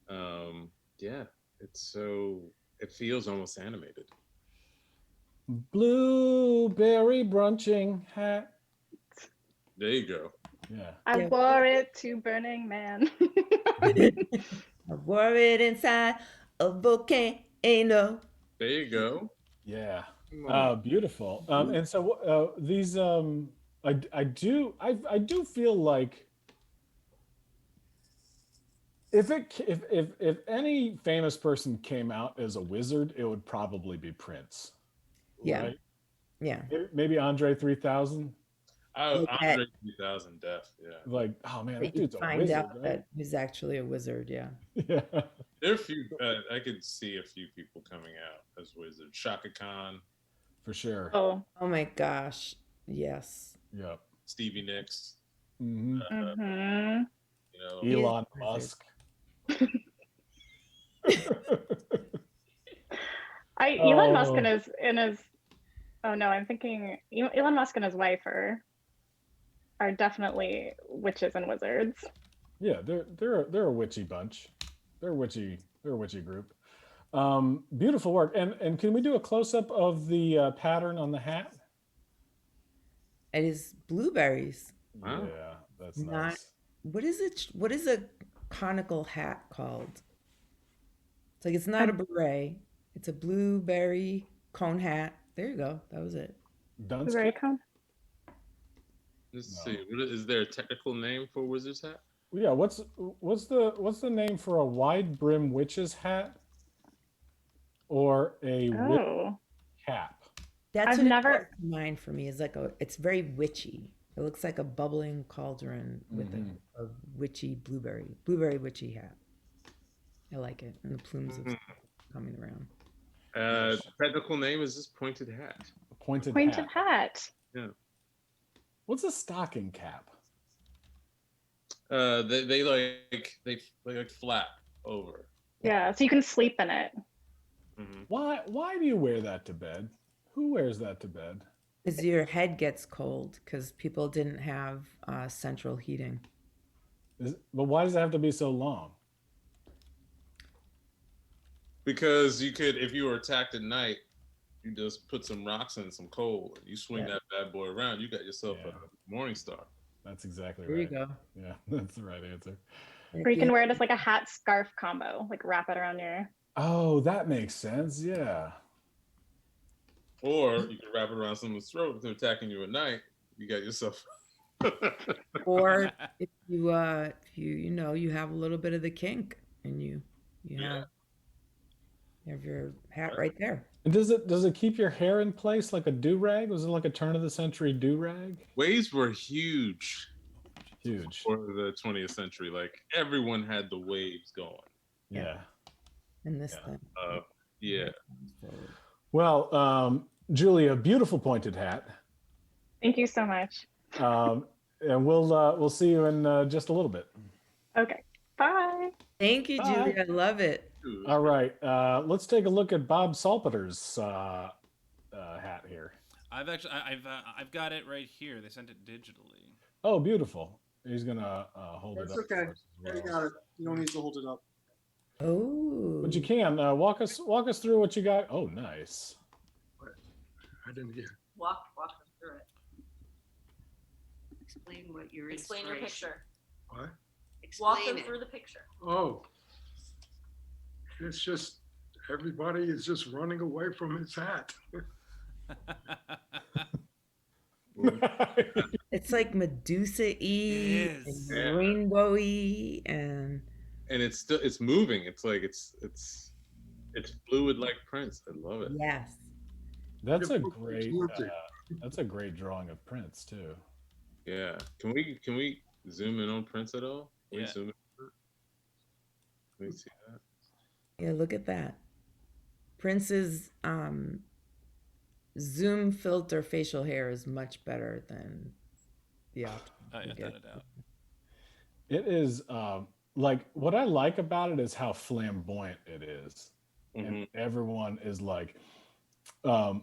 and yeah, it feels almost animated. Blueberry brunching hat. There you go. Yeah. I Yeah. wore it to Burning Man. I wore it inside a volcano. There you go. Yeah. Come on. Beautiful. And so these I do feel like if any famous person came out as a wizard, it would probably be Prince. Yeah. Right? Yeah. Maybe Andre 3000. Andre 3000 Def, yeah. Like, oh man, But that you dude's a find wizard, out right? that he's actually a wizard. Yeah. Yeah. There are a few I could see a few people coming out as wizards. Shaka Khan, For sure. Oh. Oh my gosh. Yes. Yep. Stevie Nicks, hmm Mm-hmm. you know. Elon He is a Musk. Elon Musk Oh. and his oh no, I'm thinking Elon Musk and his wife are definitely witches and wizards. Yeah, they're a witchy bunch. They're a witchy group. Beautiful work. And can we do a close up of the pattern on the hat? It is blueberries. Wow. Yeah, that's Not- nice. What is it? What is a conical hat called? It's like it's not a beret. It's a blueberry cone hat. There you go. That was it. Dunsky? Very common. Let's No. see. Is there a technical name for wizard's hat? Yeah, what's the name for a wide brim witch's hat or a witch Oh. cap? That's I've what never- it comes to mind for me. Is like it's very witchy. It looks like a bubbling cauldron with Mhm. a witchy blueberry witchy hat. I like it, and the plumes of coming around. Technical name is this pointed hat. A pointed Pointed hat. hat. What's a stocking cap? They like flap over. Yeah, so you can sleep in it. Mm-hmm. Why do you wear that to bed? Who wears that to bed? Because your head gets cold because people didn't have central heating. But why does it have to be so long? Because you could, if you were attacked at night, you just put some rocks in some coal, and you swing Yeah. that bad boy around. You got yourself Yeah. a morning star. That's exactly There right. you go. Yeah, that's the right answer. Or you can wear it as like a hat scarf combo, like wrap it around your. Oh, that makes sense. Yeah. Or you can wrap it around someone's throat if they're attacking you at night. You got yourself. Or if you you have a little bit of the kink and you have your hat right there. And does it keep your hair in place like a do-rag? Was it like a turn of the century do-rag? Waves were huge Huge. for the 20th century. Like everyone had the waves going. Yeah. And this thing. Yeah. Well, Julia, beautiful pointed hat. Thank you so much. And we'll see you in just a little bit. Okay. Bye. Thank you, Bye. Julie. I love it. All right. Let's take a look at Bob Salpeter's hat here. I've got it right here. They sent it digitally. Oh, beautiful. He's gonna hold That's it up. okay. For us Yeah, as you well. got it. You don't need to hold it up. Oh. But you can walk us through what you got. Oh, nice. I didn't hear. Walk them through it. Explain what your Explain your inspiration- picture. What? Walk Explain them it. through the picture. Oh, it's just everybody is just running away from his hat. It's like Medusa-y It is. and Yeah. rainbowy and And it's moving. It's like it's fluid like Prince. I love it. yes. That's a Beautiful great music. that's a great drawing of Prince too. Yeah. Can we zoom in on Prince at all? Can we Yeah. zoom in? Can we see that? Yeah, look at that. Prince's zoom filter facial hair is much better than the option. Oh, yeah, you without get. a doubt. It is like what I like about it is how flamboyant it is. And everyone is like the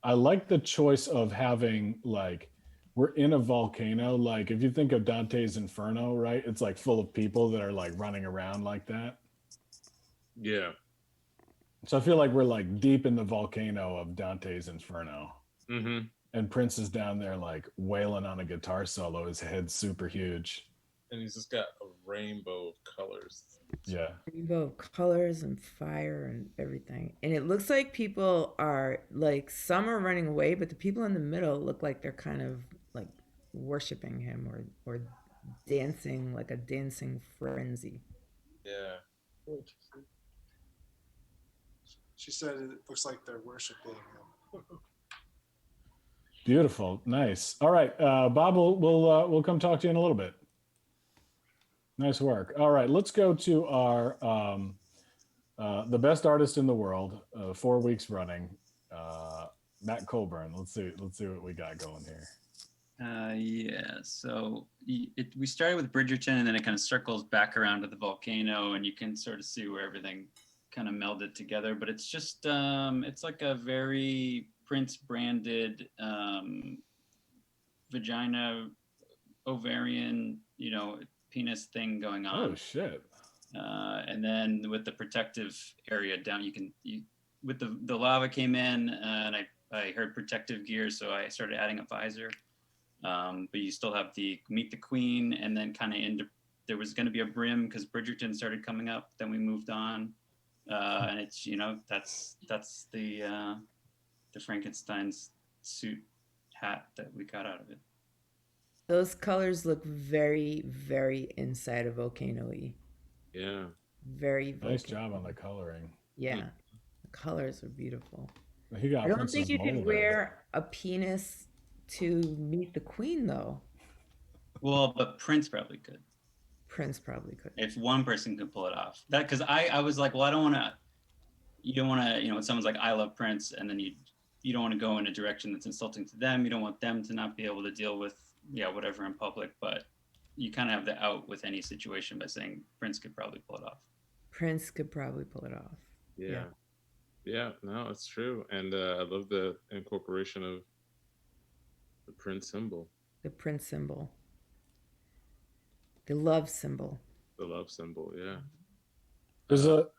I like the choice of having like we're in a volcano. Like if you think of Dante's Inferno, right? It's like full of people that are like running around like that. Yeah. So I feel like we're like deep in the volcano of Dante's Inferno. Mm-hmm. And Prince is down there like wailing on a guitar solo. His head's super huge. And he's just got a rainbow of colors. Yeah. Rainbow of colors and fire and everything. And it looks like people are like some are running away, but the people in the middle look like they're kind of like worshiping him or dancing like a dancing frenzy. Yeah. She said it looks like they're worshiping him. Beautiful. Nice. All right. Bob, we'll come talk to you in a little bit. Nice work. All right. Let's go to our the best artist in the world, 4 weeks running, Matt Colburn. Let's see what we got going here. Yeah, so we started with Bridgerton and then it kind of circles back around to the volcano and you can sort of see where everything kind of melded together, but it's just it's like a very Prince branded vagina ovarian penis thing going on. Oh shit. And then with the protective area down, with the lava came in and I heard protective gear, so I started adding a visor. But you still have the Meet the Queen, and then kind of there was going to be a brim because Bridgerton started coming up. Then we moved on, and it's that's the Frankenstein's suit hat that we got out of it. Those colors look very, very inside of volcano-y. Yeah. Very Nice job on the coloring. Yeah, the colors are beautiful. He got I don't Prince's think you mold could wear a penis to meet the queen, though. Well, but Prince probably could. Prince probably could. If one person could pull it off. That because I was like, well, I don't want to. You don't want to, when someone's like, I love Prince, and then you you don't want to go in a direction that's insulting to them. You don't want them to not be able to deal with whatever in public. But you kind of have the out with any situation by saying Prince could probably pull it off. Prince could probably pull it off. Yeah, no, it's true. And I love the incorporation of the Prince symbol. The Prince symbol. The love symbol. The love symbol, yeah. There's a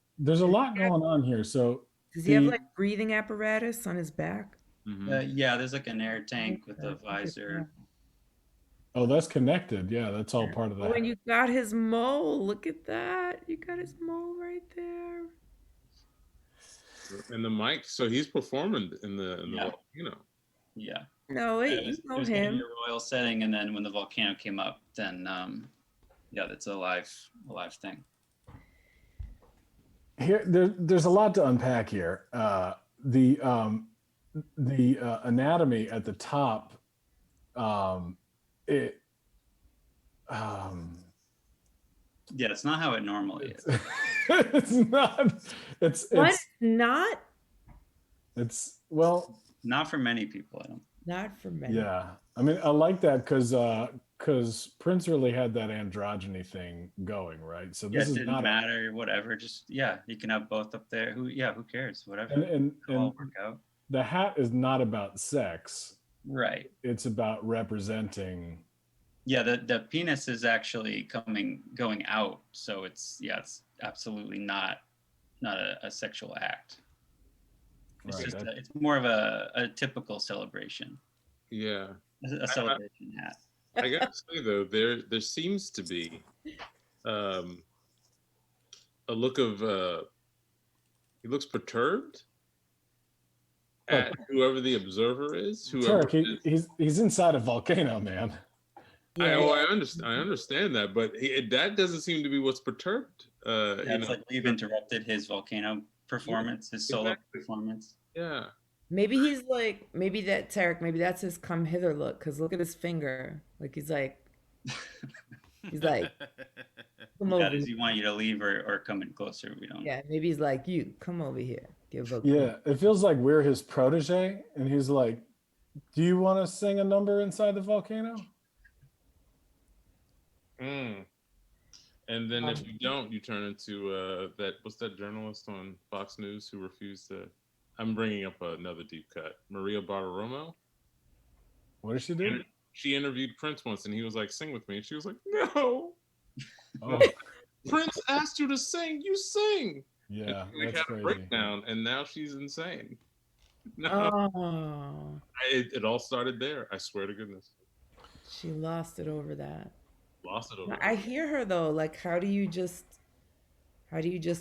lot going on here. So does he have like breathing apparatus on his back? Yeah, there's like an air tank with a visor. Oh, that's connected. Yeah, that's all part of that. Oh, and you got his mole. Look at that. You got his mole right there. And the mic, so he's performing in the volcano. Yeah. No, you know him. A royal setting, and then when the volcano came up, then that's a live thing. Here, there's a lot to unpack here. The anatomy at the top, it's not how it normally is. It's not. It's not. It's not for many people. I don't. Not for many. Yeah, I mean, I like that because Prince really had that androgyny thing going, right? So this didn't matter, whatever. Just you can have both up there. Who cares? Whatever. And all work out. The hat is not about sex, right? It's about representing. Yeah, the penis is actually going out, so it's absolutely not a sexual act. It's just it's more of a typical celebration. Yeah, a celebration hat. I gotta say though, there seems to be a look of he looks perturbed at whoever the observer is. Tarik, he's inside a volcano, man. Yeah. I understand that, but that doesn't seem to be what's perturbed. It's like we've interrupted his volcano performance, his solo performance. Yeah. Maybe he's like, maybe that's his come hither look, because look at his finger. Like he's like, come over. Does he want you to leave or come in closer? We don't. Yeah, maybe he's like, you come over here. Yeah, it feels like we're his protege, and he's like, do you want to sing a number inside the volcano? And then if you don't, you turn into what's that journalist on Fox News who refused to. I'm bringing up another deep cut. Maria Bartiromo. What did she do? She interviewed Prince once, and he was like, "Sing with me." And she was like, "No." Oh. Prince asked you to sing. You sing. Yeah, and that's had crazy. A breakdown, and now she's insane. No. Oh. It all started there. I swear to goodness. She lost it over that. Lost it over. I hear her though. Like, how do you just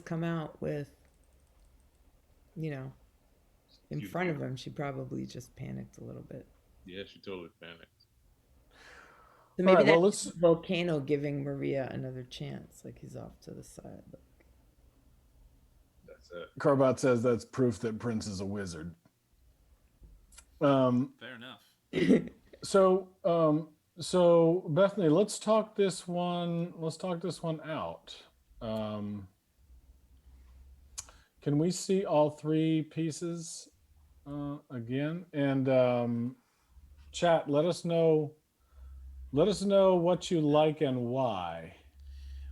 come out with, in front of him? She probably just panicked a little bit. Yeah, she totally panicked. So maybe that's volcano giving Maria another chance. Like he's off to the side. That's it. Carbot says that's proof that Prince is a wizard. Fair enough. So Bethany, let's talk this one out. Can we see all three pieces again? And chat, let us know what you like and why.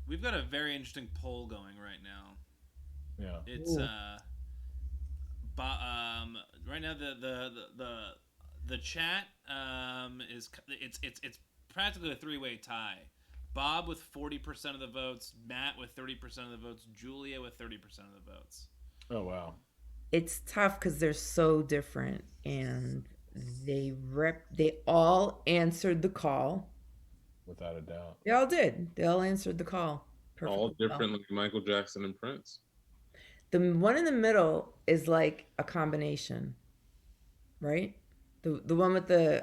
We've got a very interesting poll going right now. Yeah. It's right now the chat is it's practically a three-way tie. Bob with 40% of the votes, Matt with 30% of the votes, Julia with 30% of the votes. Oh wow. It's tough because they're so different, and they all answered the call. Without a doubt. They all did. They all answered the call. Perfectly all different, like Michael Jackson and Prince. The one in the middle is like a combination, right? The one with the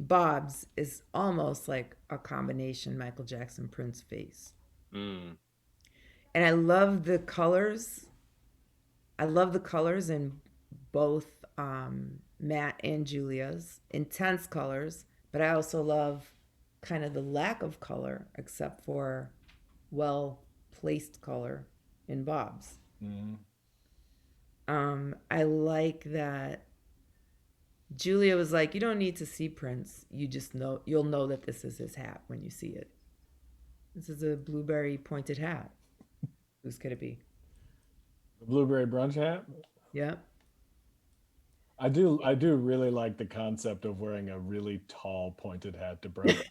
bobs is almost like a combination Michael Jackson Prince face. And I love the colors. I love the colors in both Matt and Julia's intense colors, but I also love kind of the lack of color, except for well-placed color in Bob's. I like that Julia was like, "You don't need to see Prince. You'll know that this is his hat when you see it. This is a blueberry pointed hat. Who's could it be? The blueberry brunch hat. Yep. I do really like the concept of wearing a really tall pointed hat to brunch.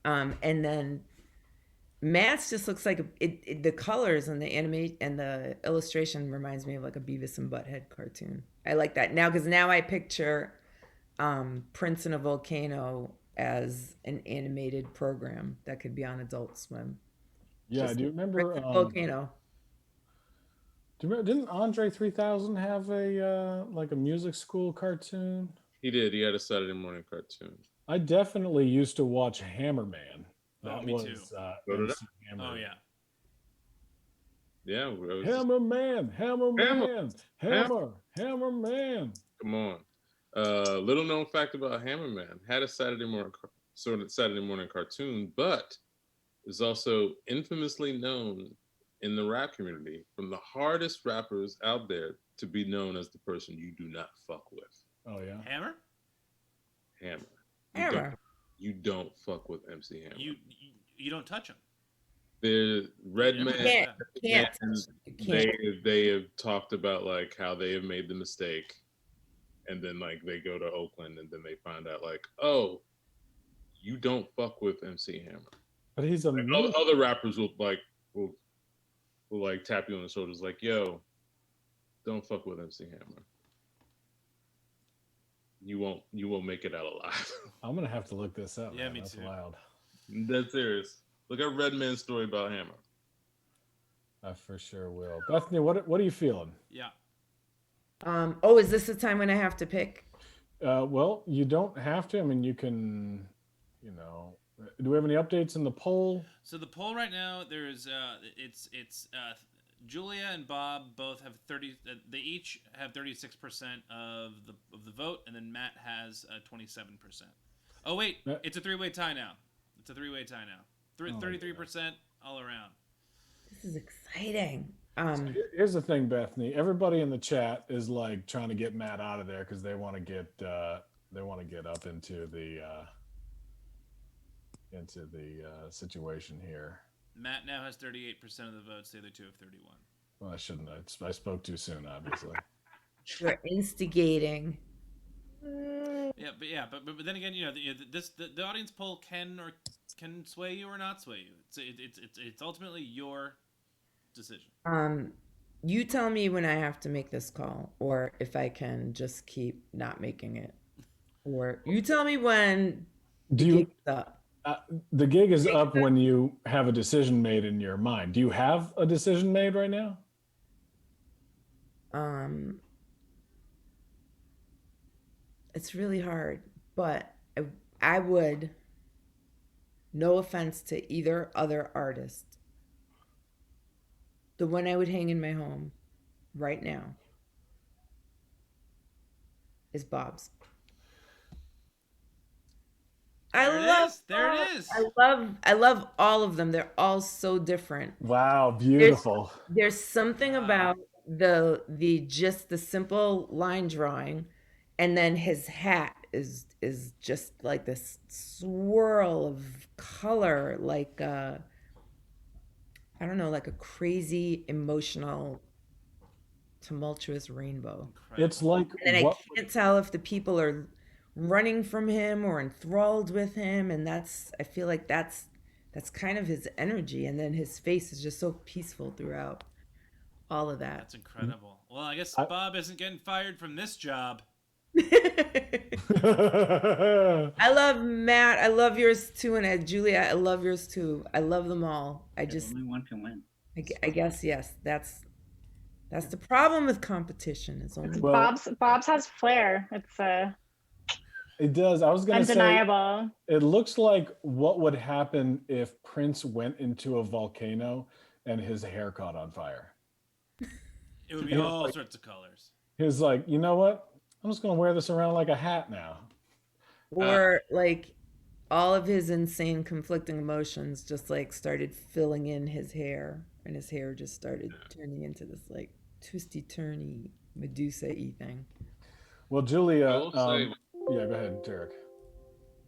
And then Matt's just looks like the colors and the anime and the illustration reminds me of like a Beavis and Butthead cartoon. I like that now because now I picture Prince in a volcano as an animated program that could be on Adult Swim. Yeah, Just do you remember? Prince in a volcano. Do you remember? Didn't Andre 3000 have a like a music school cartoon? He did. He had a Saturday morning cartoon. I definitely used to watch Hammerman. Oh, That me was too. So did MC Hammer. Oh yeah. Yeah, it was Hammerman, Hammerman, Hammerman. come on. Little known fact about Hammerman: had a Saturday morning cartoon, but is also infamously known in the rap community from the hardest rappers out there to be known as the person you do not fuck with. Oh yeah. Hammer? Hammer. Hammer. You don't fuck with MC Hammer. You don't touch him. The Redman. Can't. They have talked about like how they have made the mistake, and then like they go to Oakland and then they find out like, oh, you don't fuck with MC Hammer. But he's a Like, other rappers will like tap you on the shoulders like, yo, don't fuck with MC Hammer. You won't make it out alive. I'm gonna have to look this up. Yeah, man. me That's too. wild. Dead serious. Look at Redman's story about Hammer. I for sure will. Bethany, what are you feeling? Yeah. Oh, is this the time when I have to pick? Well, you don't have to. I mean, you can. Do we have any updates in the poll? So the poll right now, there's it's Julia and Bob both have 30. They each have 36% of the vote, and then Matt has 27%. Oh wait, it's a three-way tie now. It's a three-way tie now. 33% all around. This is exciting. So here's the thing, Bethany. Everybody in the chat is like trying to get Matt out of there because they want to get up into the situation here. Matt now has 38% of the votes. The other two have 31. Well, I shouldn't. I spoke too soon, obviously. You're instigating. Yeah, but then again, the audience poll can sway you or not sway you. It's ultimately your decision. You tell me when I have to make this call, or if I can just keep not making it, or you tell me when. The gig is up when you have a decision made in your mind. Do you have a decision made right now? It's really hard, but I would, no offense to either other artist, the one I would hang in my home right now is Bob's. There it is. I love all of them. They're all so different. Wow, beautiful. There's something about the simple line drawing, and then his hat is just like this swirl of color, like I don't know, like a crazy emotional tumultuous rainbow. Incredible. It's like, and I can't tell if the people are running from him or enthralled with him, and I feel like that's kind of his energy, and then his face is just so peaceful throughout all of that. That's incredible. Well, I guess Bob isn't getting fired from this job. I love Matt. I love yours too, and Julia, I love yours too. I love them all. Only one can win. I guess yes. That's the problem with competition. It's only Bob's has flair. It's It does. I was going to say, undeniable. it looks like what would happen if Prince went into a volcano and his hair caught on fire. It would be all sorts of colors. He was like, you know what? I'm just going to wear this around like a hat now. Or like all of his insane conflicting emotions just like started filling in his hair, and his hair just started turning into this like twisty turny. Medusa-y thing. Well, Julia, I will say, yeah, go ahead, Tarik.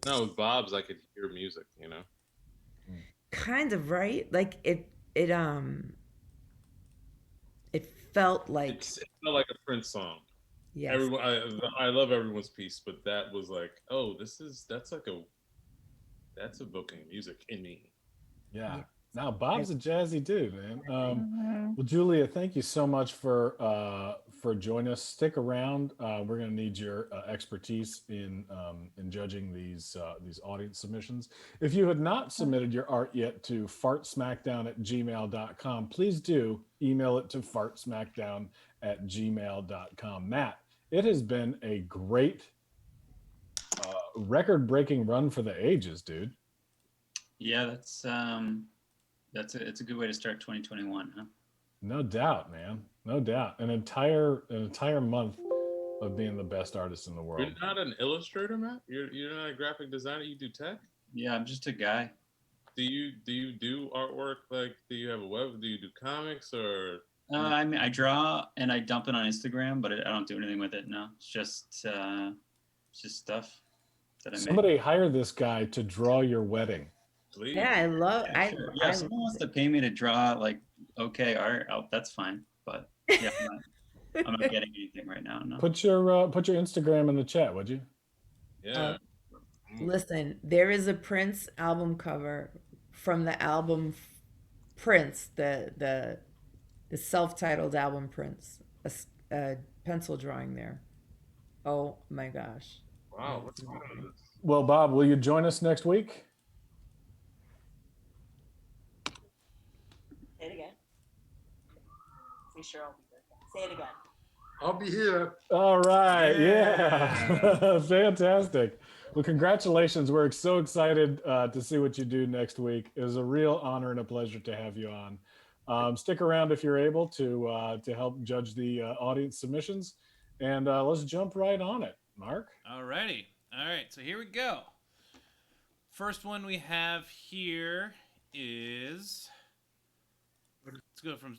no, with Bob's, I could hear music, Kind of, right? Like it felt like It felt like a Prince song. yes. Everyone, I love Everyone's Peace, but that was like, oh, that's evoking music in me. Yeah. Now Bob's a jazzy dude, man. Mhm. Well, Julia, thank you so much for joining us. Stick around. We're going to need your expertise in judging these audience submissions. If you had not submitted your art yet to fartsmackdown@gmail.com, please do email it to fartsmackdown@gmail.com. Matt, it has been a great record-breaking run for the ages, dude. Yeah, it's a good way to start 2021, huh? No doubt, man. No doubt. An entire month of being the best artist in the world. You're not an illustrator, Matt. You're not a graphic designer. You do tech. Yeah, I'm just a guy. Do you do artwork? Like, do you have a web? Do you do comics or? I mean, I draw and I dump it on Instagram, but I don't do anything with it. No, it's just stuff that I make. Somebody hire this guy to draw your wedding. Please. Yeah, I love. Yeah, sure. Yeah, if someone wants to pay me to draw like okay art, that's fine. But yeah, I'm not getting anything right now. No. Put your Instagram in the chat, would you? Yeah. Listen, there is a Prince album cover from the album Prince, the self-titled album Prince. A pencil drawing there. Oh my gosh. Wow. What's going on? Well, Bob, will you join us next week? Say it again. Be sure I'll be there. Say it again. I'll be here. All right. Yeah. Fantastic. Well, congratulations. We're so excited to see what you do next week. It was a real honor and a pleasure to have you on. Stick around if you're able to help judge the audience submissions. And let's jump right on it. Mark? All righty. All right. So here we go. First one we have here is... Let's go from...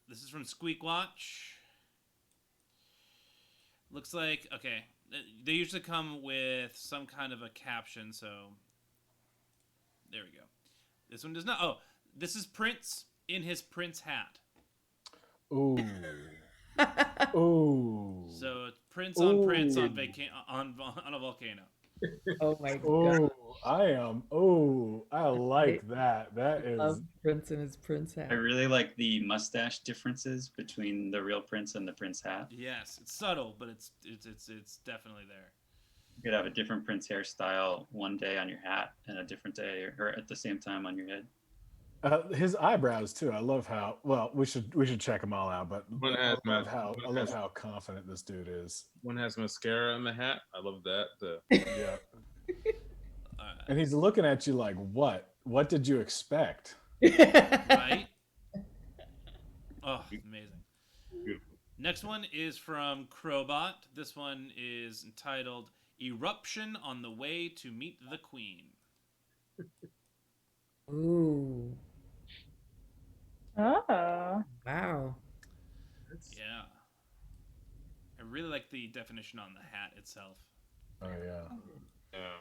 this is from Squeak Watch. Looks like... Okay. They usually come with some kind of a caption, so... There we go. This one does not... Oh, this is Prince in his Prince hat. Ooh. Ooh. So it's Prince on Prince on a volcano. Oh my god. I like that. That is Love Prince and his Prince hat. I really like the mustache differences between the real Prince and the Prince hat. Yes, it's subtle, but it's definitely there. You could have a different Prince hairstyle one day on your hat and a different day or at the same time on your head. his eyebrows too. I love how well we should check them all out, but I love how confident this dude is. One has mascara in the hat. I love that. Yeah. And he's looking at you like, what? What did you expect? Right? Oh, amazing. Beautiful. Next one is from Crowbot. This one is entitled Eruption on the Way to Meet the Queen. Ooh. Oh. Wow. Yeah. I really like the definition on the hat itself. Oh yeah. Yeah.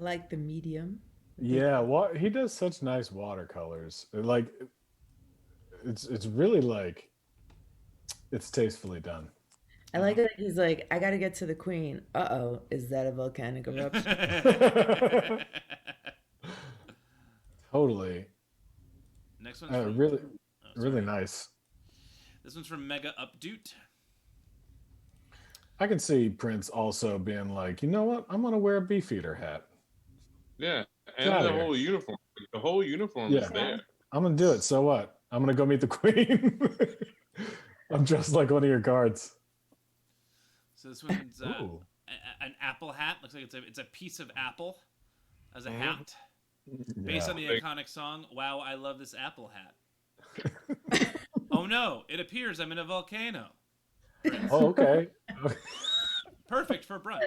I like the medium. Yeah, what he does such nice watercolors. Like it's really like it's tastefully done. I like that he's like, I gotta get to the queen. Uh-oh, is that a volcanic eruption? Totally. Next one's from, really nice. This one's from Mega Updoot. I can see Prince also being like, you know what? I'm gonna wear a Beefeater hat. Yeah, and the whole uniform. The whole uniform is there. I'm gonna do it. So what? I'm gonna go meet the queen. I'm dressed like one of your guards. So this one's an apple hat. Looks like it's a piece of apple as a hat, based on the iconic song "Wow, I Love This Apple Hat." Oh no! It appears I'm in a volcano. Prince. Oh, okay. Perfect for brunch.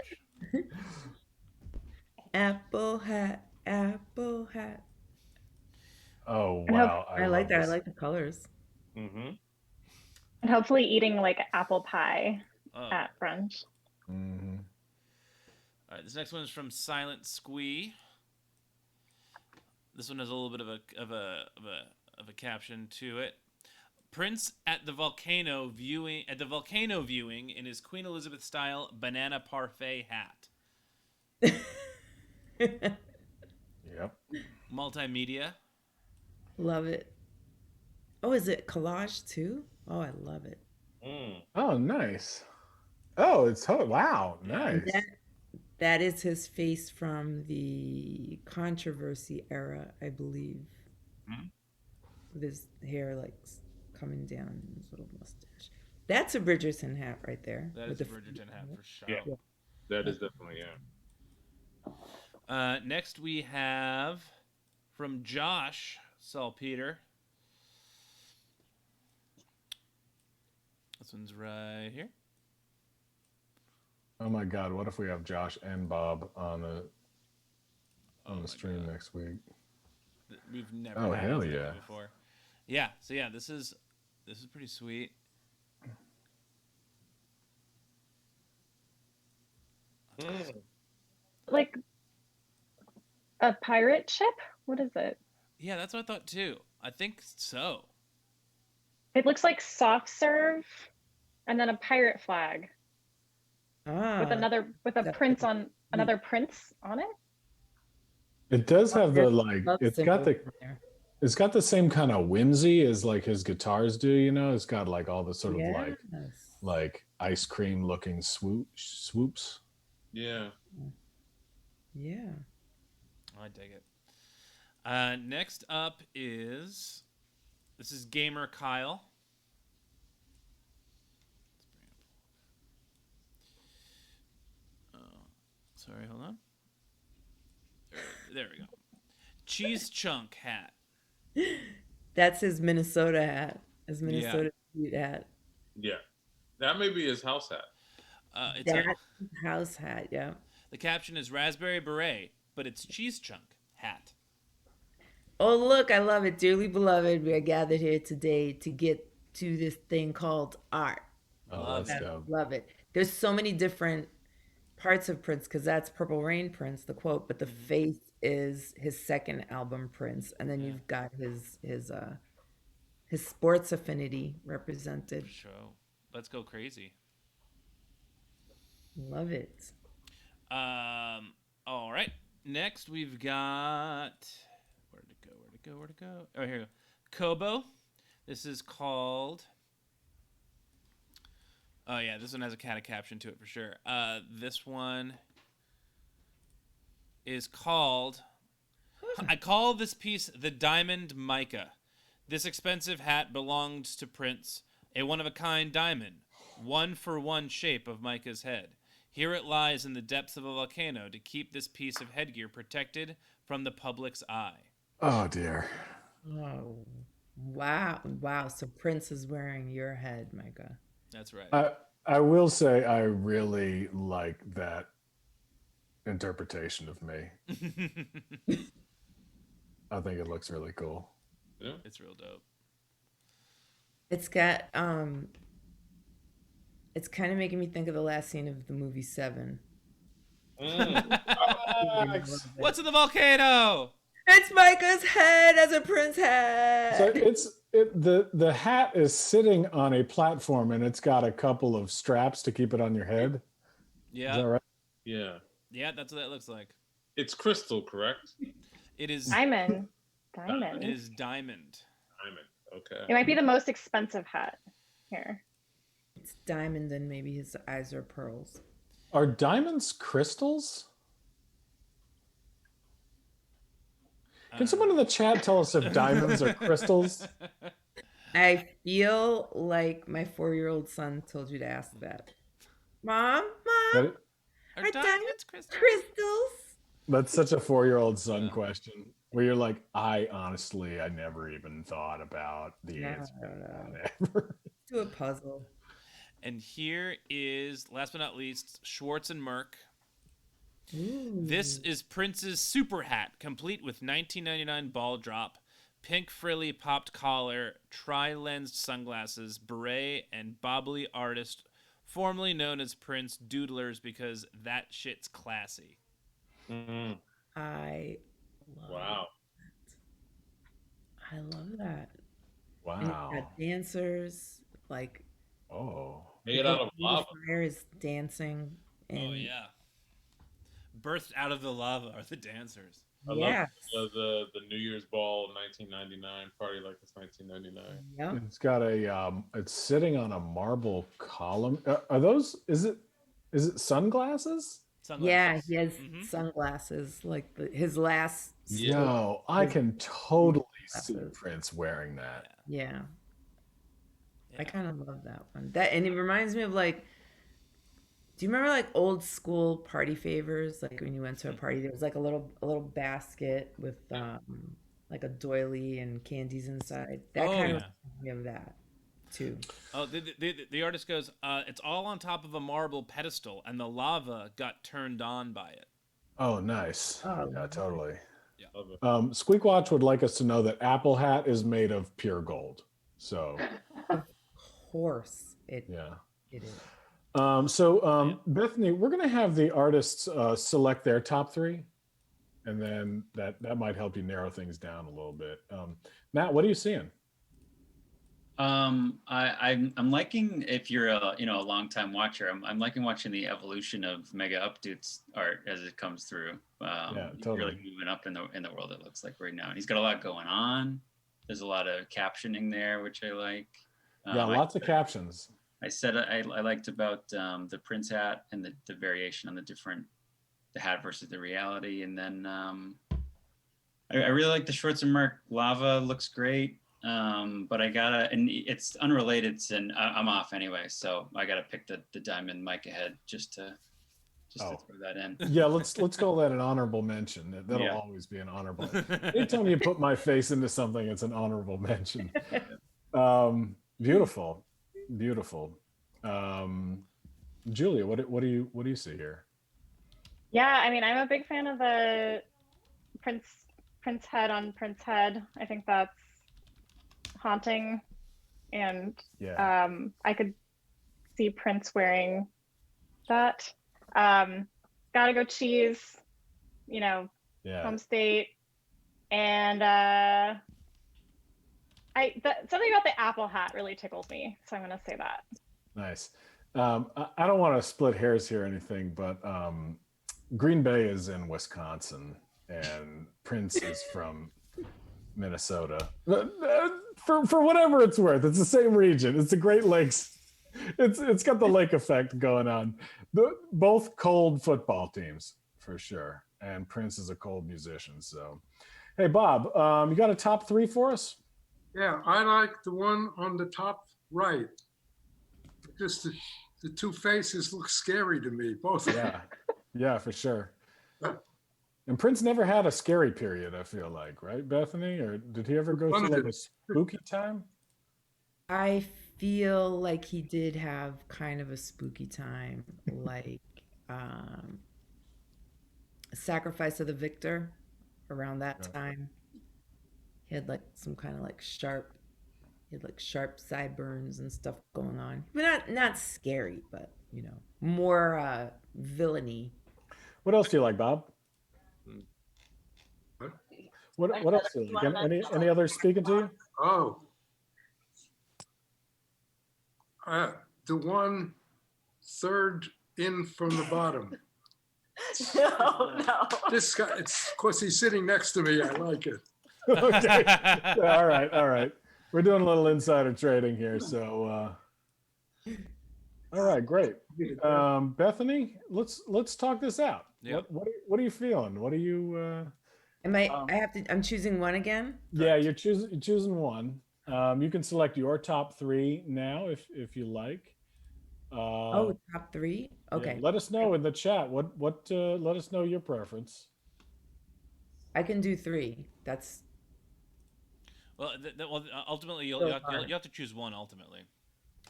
Apple hat, apple hat. Oh wow! I like that. This. I like the colors. Mm-hmm. And hopefully eating like apple pie Oh. at brunch. Mm-hmm. All right, this next one is from Silent Squee. This one has a little bit of a caption to it. Prince at the volcano viewing in his Queen Elizabeth style banana parfait hat. Yep. Multimedia. Love it. Oh, is it collage too? Oh, I love it. Oh, nice. Oh, wow, Yeah. nice. That is his face from the controversy era, I believe. With his hair like coming down and his little mustache. That's a Bridgerton hat right there. That is a Bridgerton hat for sure. Yeah, that is definitely Next we have from Josh Salpeter. This one's right here. Oh my God, what if we have Josh and Bob on the stream next week? We've never Oh, had hell this yeah. before. Yeah, so yeah, this is pretty sweet. Like a pirate ship? What is it? Yeah, that's what I thought too. I think so. It looks like soft serve and then a pirate flag Ah, with a prince on another prince on it. It does have the there. it's got the same kind of whimsy as like his guitars do, you know? It's got like all the sort of like ice cream looking swoops. Yeah. Yeah. I dig it. Next up is Gamer Kyle. Sorry, hold on. There we go. Cheese chunk hat. That's his Minnesota hat. His Minnesota hat. Yeah. That may be his house hat. It's That's his house hat, yeah. The caption is raspberry beret, but it's cheese chunk hat. Oh, look, I love it. Dearly beloved, we are gathered here today to get to this thing called art. Oh, that's dope. Love it. There's so many different parts of Prince, because that's Purple Rain Prince, the quote, but the face is his second album, Prince, and then you've got his sports affinity represented. Show. Let's go crazy. Love it. All right. Next we've got where'd it go? Oh, here we go. Kobo. This is called. Oh yeah, this one has a kind of caption to it for sure. This one is called. I call this piece the Diamond Mica. This expensive hat belonged to Prince, a one-of-a-kind diamond, one-for-one shape of Micah's head. Here it lies in the depths of a volcano to keep this piece of headgear protected from the public's eye. Oh dear. Oh, wow. So Prince is wearing your head, Micah. That's right. I will say I really like that interpretation of me. I think it looks really cool. Yeah. It's real dope. It's got it's kind of making me think of the last scene of the movie Seven. What's in the volcano? It's Micah's head as a Prince hat. So the hat is sitting on a platform and it's got a couple of straps to keep it on your head. Yeah. Is that right? Yeah. Yeah, that's what that looks like. It's crystal, correct? It is Diamond. It is diamond. Diamond. Okay. It might be the most expensive hat here. It's diamond and maybe his eyes are pearls. Are diamonds crystals? Can someone in the chat tell us if diamonds are crystals? I feel like my 4-year-old son told you to ask that. Mom, Are are diamonds crystals? crystals? That's such a 4-year-old son question. Where you're like, I never even thought about the answer. No. Do a puzzle. And here is, last but not least, Schwartz and Merck. Ooh. This is Prince's super hat, complete with 1999 ball drop, pink frilly popped collar, tri-lensed sunglasses, beret, and bobbly artist, formerly known as Prince Doodlers because that shit's classy. Mm, I love wow. I love that. And you've got Wow. dancers, like Oh. Made people out of through the lava. fire is dancing and Oh yeah. Birthed out of the lava are the dancers. I love yes. the New Year's Ball 1999 party like it's 1999. Yep. It's got a it's sitting on a marble column. Are those is it sunglasses? Yeah, Sunglasses. he has Mhm. sunglasses, like his last Yo, I his can totally see sunglasses. Prince wearing that. Yeah. I Yeah. kind of love that one. That and it reminds me of like, do you remember like old school party favors? Like when you went to a party, there was like a little basket with like a doily and candies inside. That Oh, kind of yeah. reminds me of that too. Oh, the artist goes, it's all on top of a marble pedestal, and the lava got turned on by it. Oh, nice. Oh, Yeah, totally. Love it. Squeakwatch would like us to know that Apple Hat is made of pure gold. So, of course yeah. it is. Bethany, we're going to have the artists select their top three, and then that might help you narrow things down a little bit. Matt, what are you seeing? I'm liking, if you're a longtime watcher, I'm liking watching the evolution of Mega Updude's art as it comes through. Yeah, He's totally. really moving up in the world, it looks like right now. And he's got a lot going on. There's a lot of captioning there, which I like. Yeah, lots of captions. I said I liked about the Prince hat and the variation on the hat versus the reality. And then I really like the Schwarzenberg Mark lava, looks great. But and it's unrelated, and I'm off anyway, so I gotta pick the diamond mic ahead just to throw that in. Yeah, let's call that an honorable mention. That'll Yeah. always be an honorable. Anytime you put my face into something, it's an honorable mention. Beautiful. Julia, what do you see here? Yeah, I mean, I'm a big fan of the Prince head on Prince head. I think that's haunting, and Yeah. I could see Prince wearing that. Gotta go cheese, Yeah. home state, and something about the apple hat really tickles me, so I'm gonna say that. Nice. I don't want to split hairs here or anything, but Green Bay is in Wisconsin and Prince is from Minnesota. For whatever it's worth, it's the same region. It's the Great Lakes. It's got the lake effect going on. Both cold football teams for sure, and Prince is a cold musician. So, hey Bob, you got a top three for us? Yeah, I like the one on the top right. Just the two faces look scary to me, both of them. Yeah, for sure. And Prince never had a scary period, I feel like, right, Bethany? Or did he ever go through like a spooky time? I feel like he did have kind of a spooky time, like Sacrifice of the Victor around that time. He had like some kind of like sharp sideburns and stuff going on. But not scary, but more villainy. What else do you like, Bob? What else do you like? Any others speaking to you? Oh. The one third in from the bottom. No. This guy, it's of course he's sitting next to me. I like it. Okay. All right. We're doing a little insider trading here. So, all right, great. Bethany, let's talk this out. Yep. What are you feeling? What are you? I'm choosing one again? Yeah, you're choosing one. You can select your top three now if you like. Top three? Okay. Yeah, let us know in the chat. Let us know your preference. I can do three. That's well, ultimately you'll have to choose one ultimately.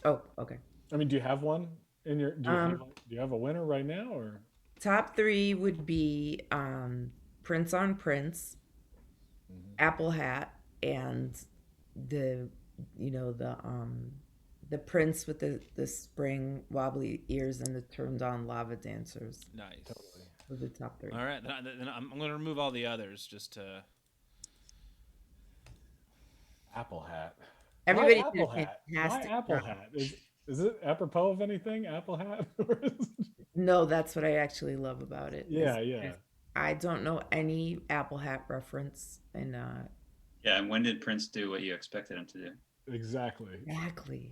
Oh, okay. I mean, do you have one in your? Do you have a winner right now, or? Top three would be Prince on Prince, Apple Hat, and the the prince with the spring wobbly ears and the turned on lava dancers. Nice. Totally. Were the top 3. All right, then I'm going to remove all the others just to. Apple hat. Everybody Why did a apple hat? Why fantastic apple job. hat? Is it apropos of anything? Apple hat? No, that's what I actually love about it. Yeah, yeah. I don't know any Apple hat reference, and Yeah, and when did Prince do what you expected him to do? Exactly. exactly.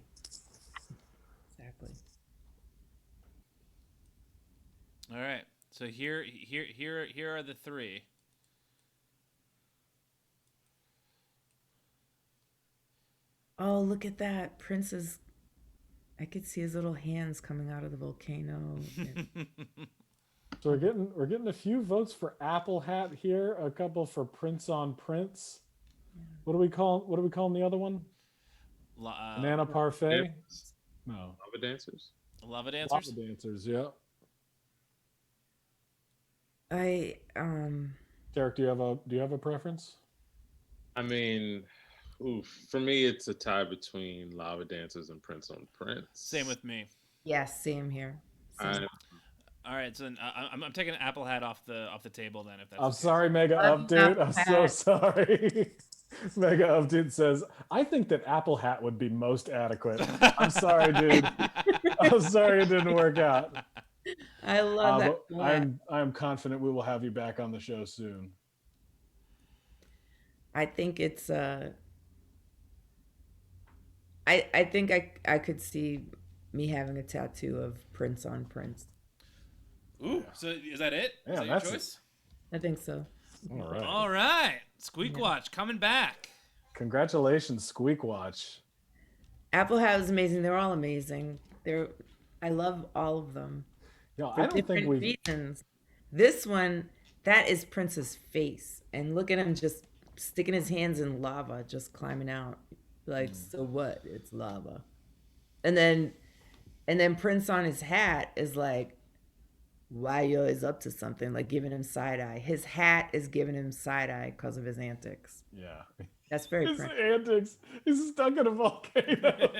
All right. So here are the 3. Oh, look at that. Prince is. I could see his little hands coming out of the volcano. So we're getting a few votes for Apple Hat here, a couple for Prince on Prince. What do we call the other one? Banana Parfait? No. Lava dancers. Lava dancers. Lava dancers, yeah. Tarik, do you have a preference? I mean, for me, it's a tie between Lava Dancers and Prince on Prince. Same with me. Yes, same here. Same. All right, so then I'm taking Apple Hat off the table then. If that's I'm sorry, Mega Up Dude. I'm so sorry. Mega Up Dude says, I think that Apple Hat would be most adequate. I'm sorry, dude. I'm sorry it didn't work out. I love that. I'm confident we will have you back on the show soon. I think it's I think I could see me having a tattoo of Prince on Prince. Ooh, so is that it? Yeah, is that that's your choice? I think so. All right. All right. Squeak Watch coming back. Congratulations, Squeak Watch. Apple Hat was amazing. They're all amazing. I love all of them. No, For I don't think we. reasons. This one, that is Prince's face, and look at him just sticking his hands in lava, just climbing out. Like, so what? It's lava. And then Prince on his hat is like, why you always up to something? Like giving him side eye. His hat is giving him side eye because of his antics. Yeah. That's very His Prince. antics. He's stuck in a volcano.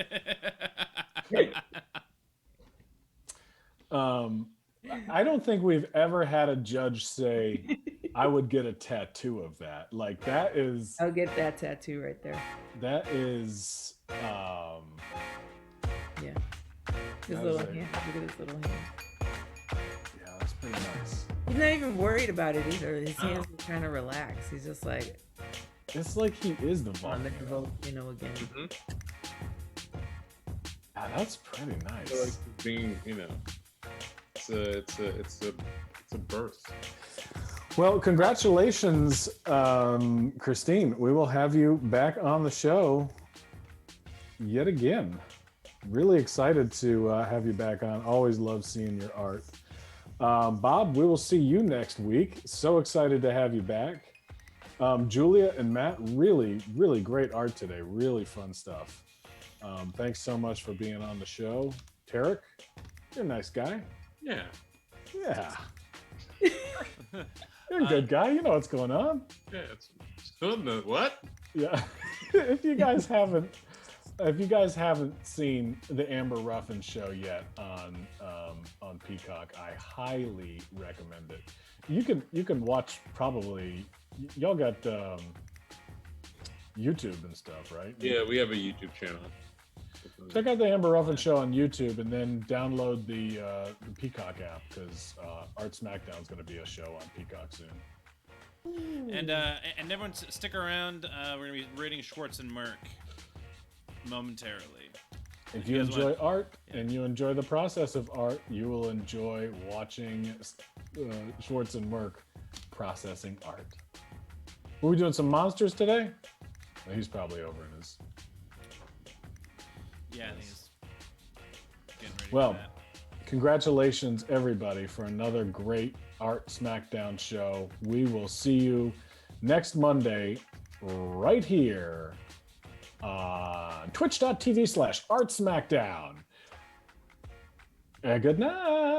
I don't think we've ever had a judge say, I would get a tattoo of that. Like that is. I'll get that tattoo right there. That is. Yeah. His little hand. Look at his little hand. Yeah, that's pretty nice. He's not even worried about it either. His hands are kind of relaxed. He's just like, It's like he is the on the volcano. volcano again. Mm-hmm. Yeah, that's pretty I feel like nice. being, it's a birth. Well, congratulations, Christine. We will have you back on the show yet again. Really excited to have you back on. Always love seeing your art. Bob, we will see you next week. So excited to have you back. Julia and Matt, really, really great art today. Really fun stuff. Thanks so much for being on the show. Tarik, you're a nice guy. Yeah. Yeah. You're a good guy. You know what's going on. Yeah. It's what? Yeah. If you guys haven't seen the Amber Ruffin show yet on Peacock, I highly recommend it. You can watch probably. Y'all got YouTube and stuff, right? Yeah, we have a YouTube channel. Check out the Amber Ruffin show on YouTube, and then download the Peacock app because Art Smackdown is going to be a show on Peacock soon. And everyone stick around. We're gonna be rating Schwartz and Merck momentarily. If you enjoy art and you enjoy the process of art, you will enjoy watching Schwartz and Merck processing art. Were we doing some monsters today? Well, he's probably over in his. Yeah, I think he's getting ready Well, for that. congratulations, everybody, for another great Art Smackdown show. We will see you next Monday right here on twitch.tv/Art Smackdown. Good night.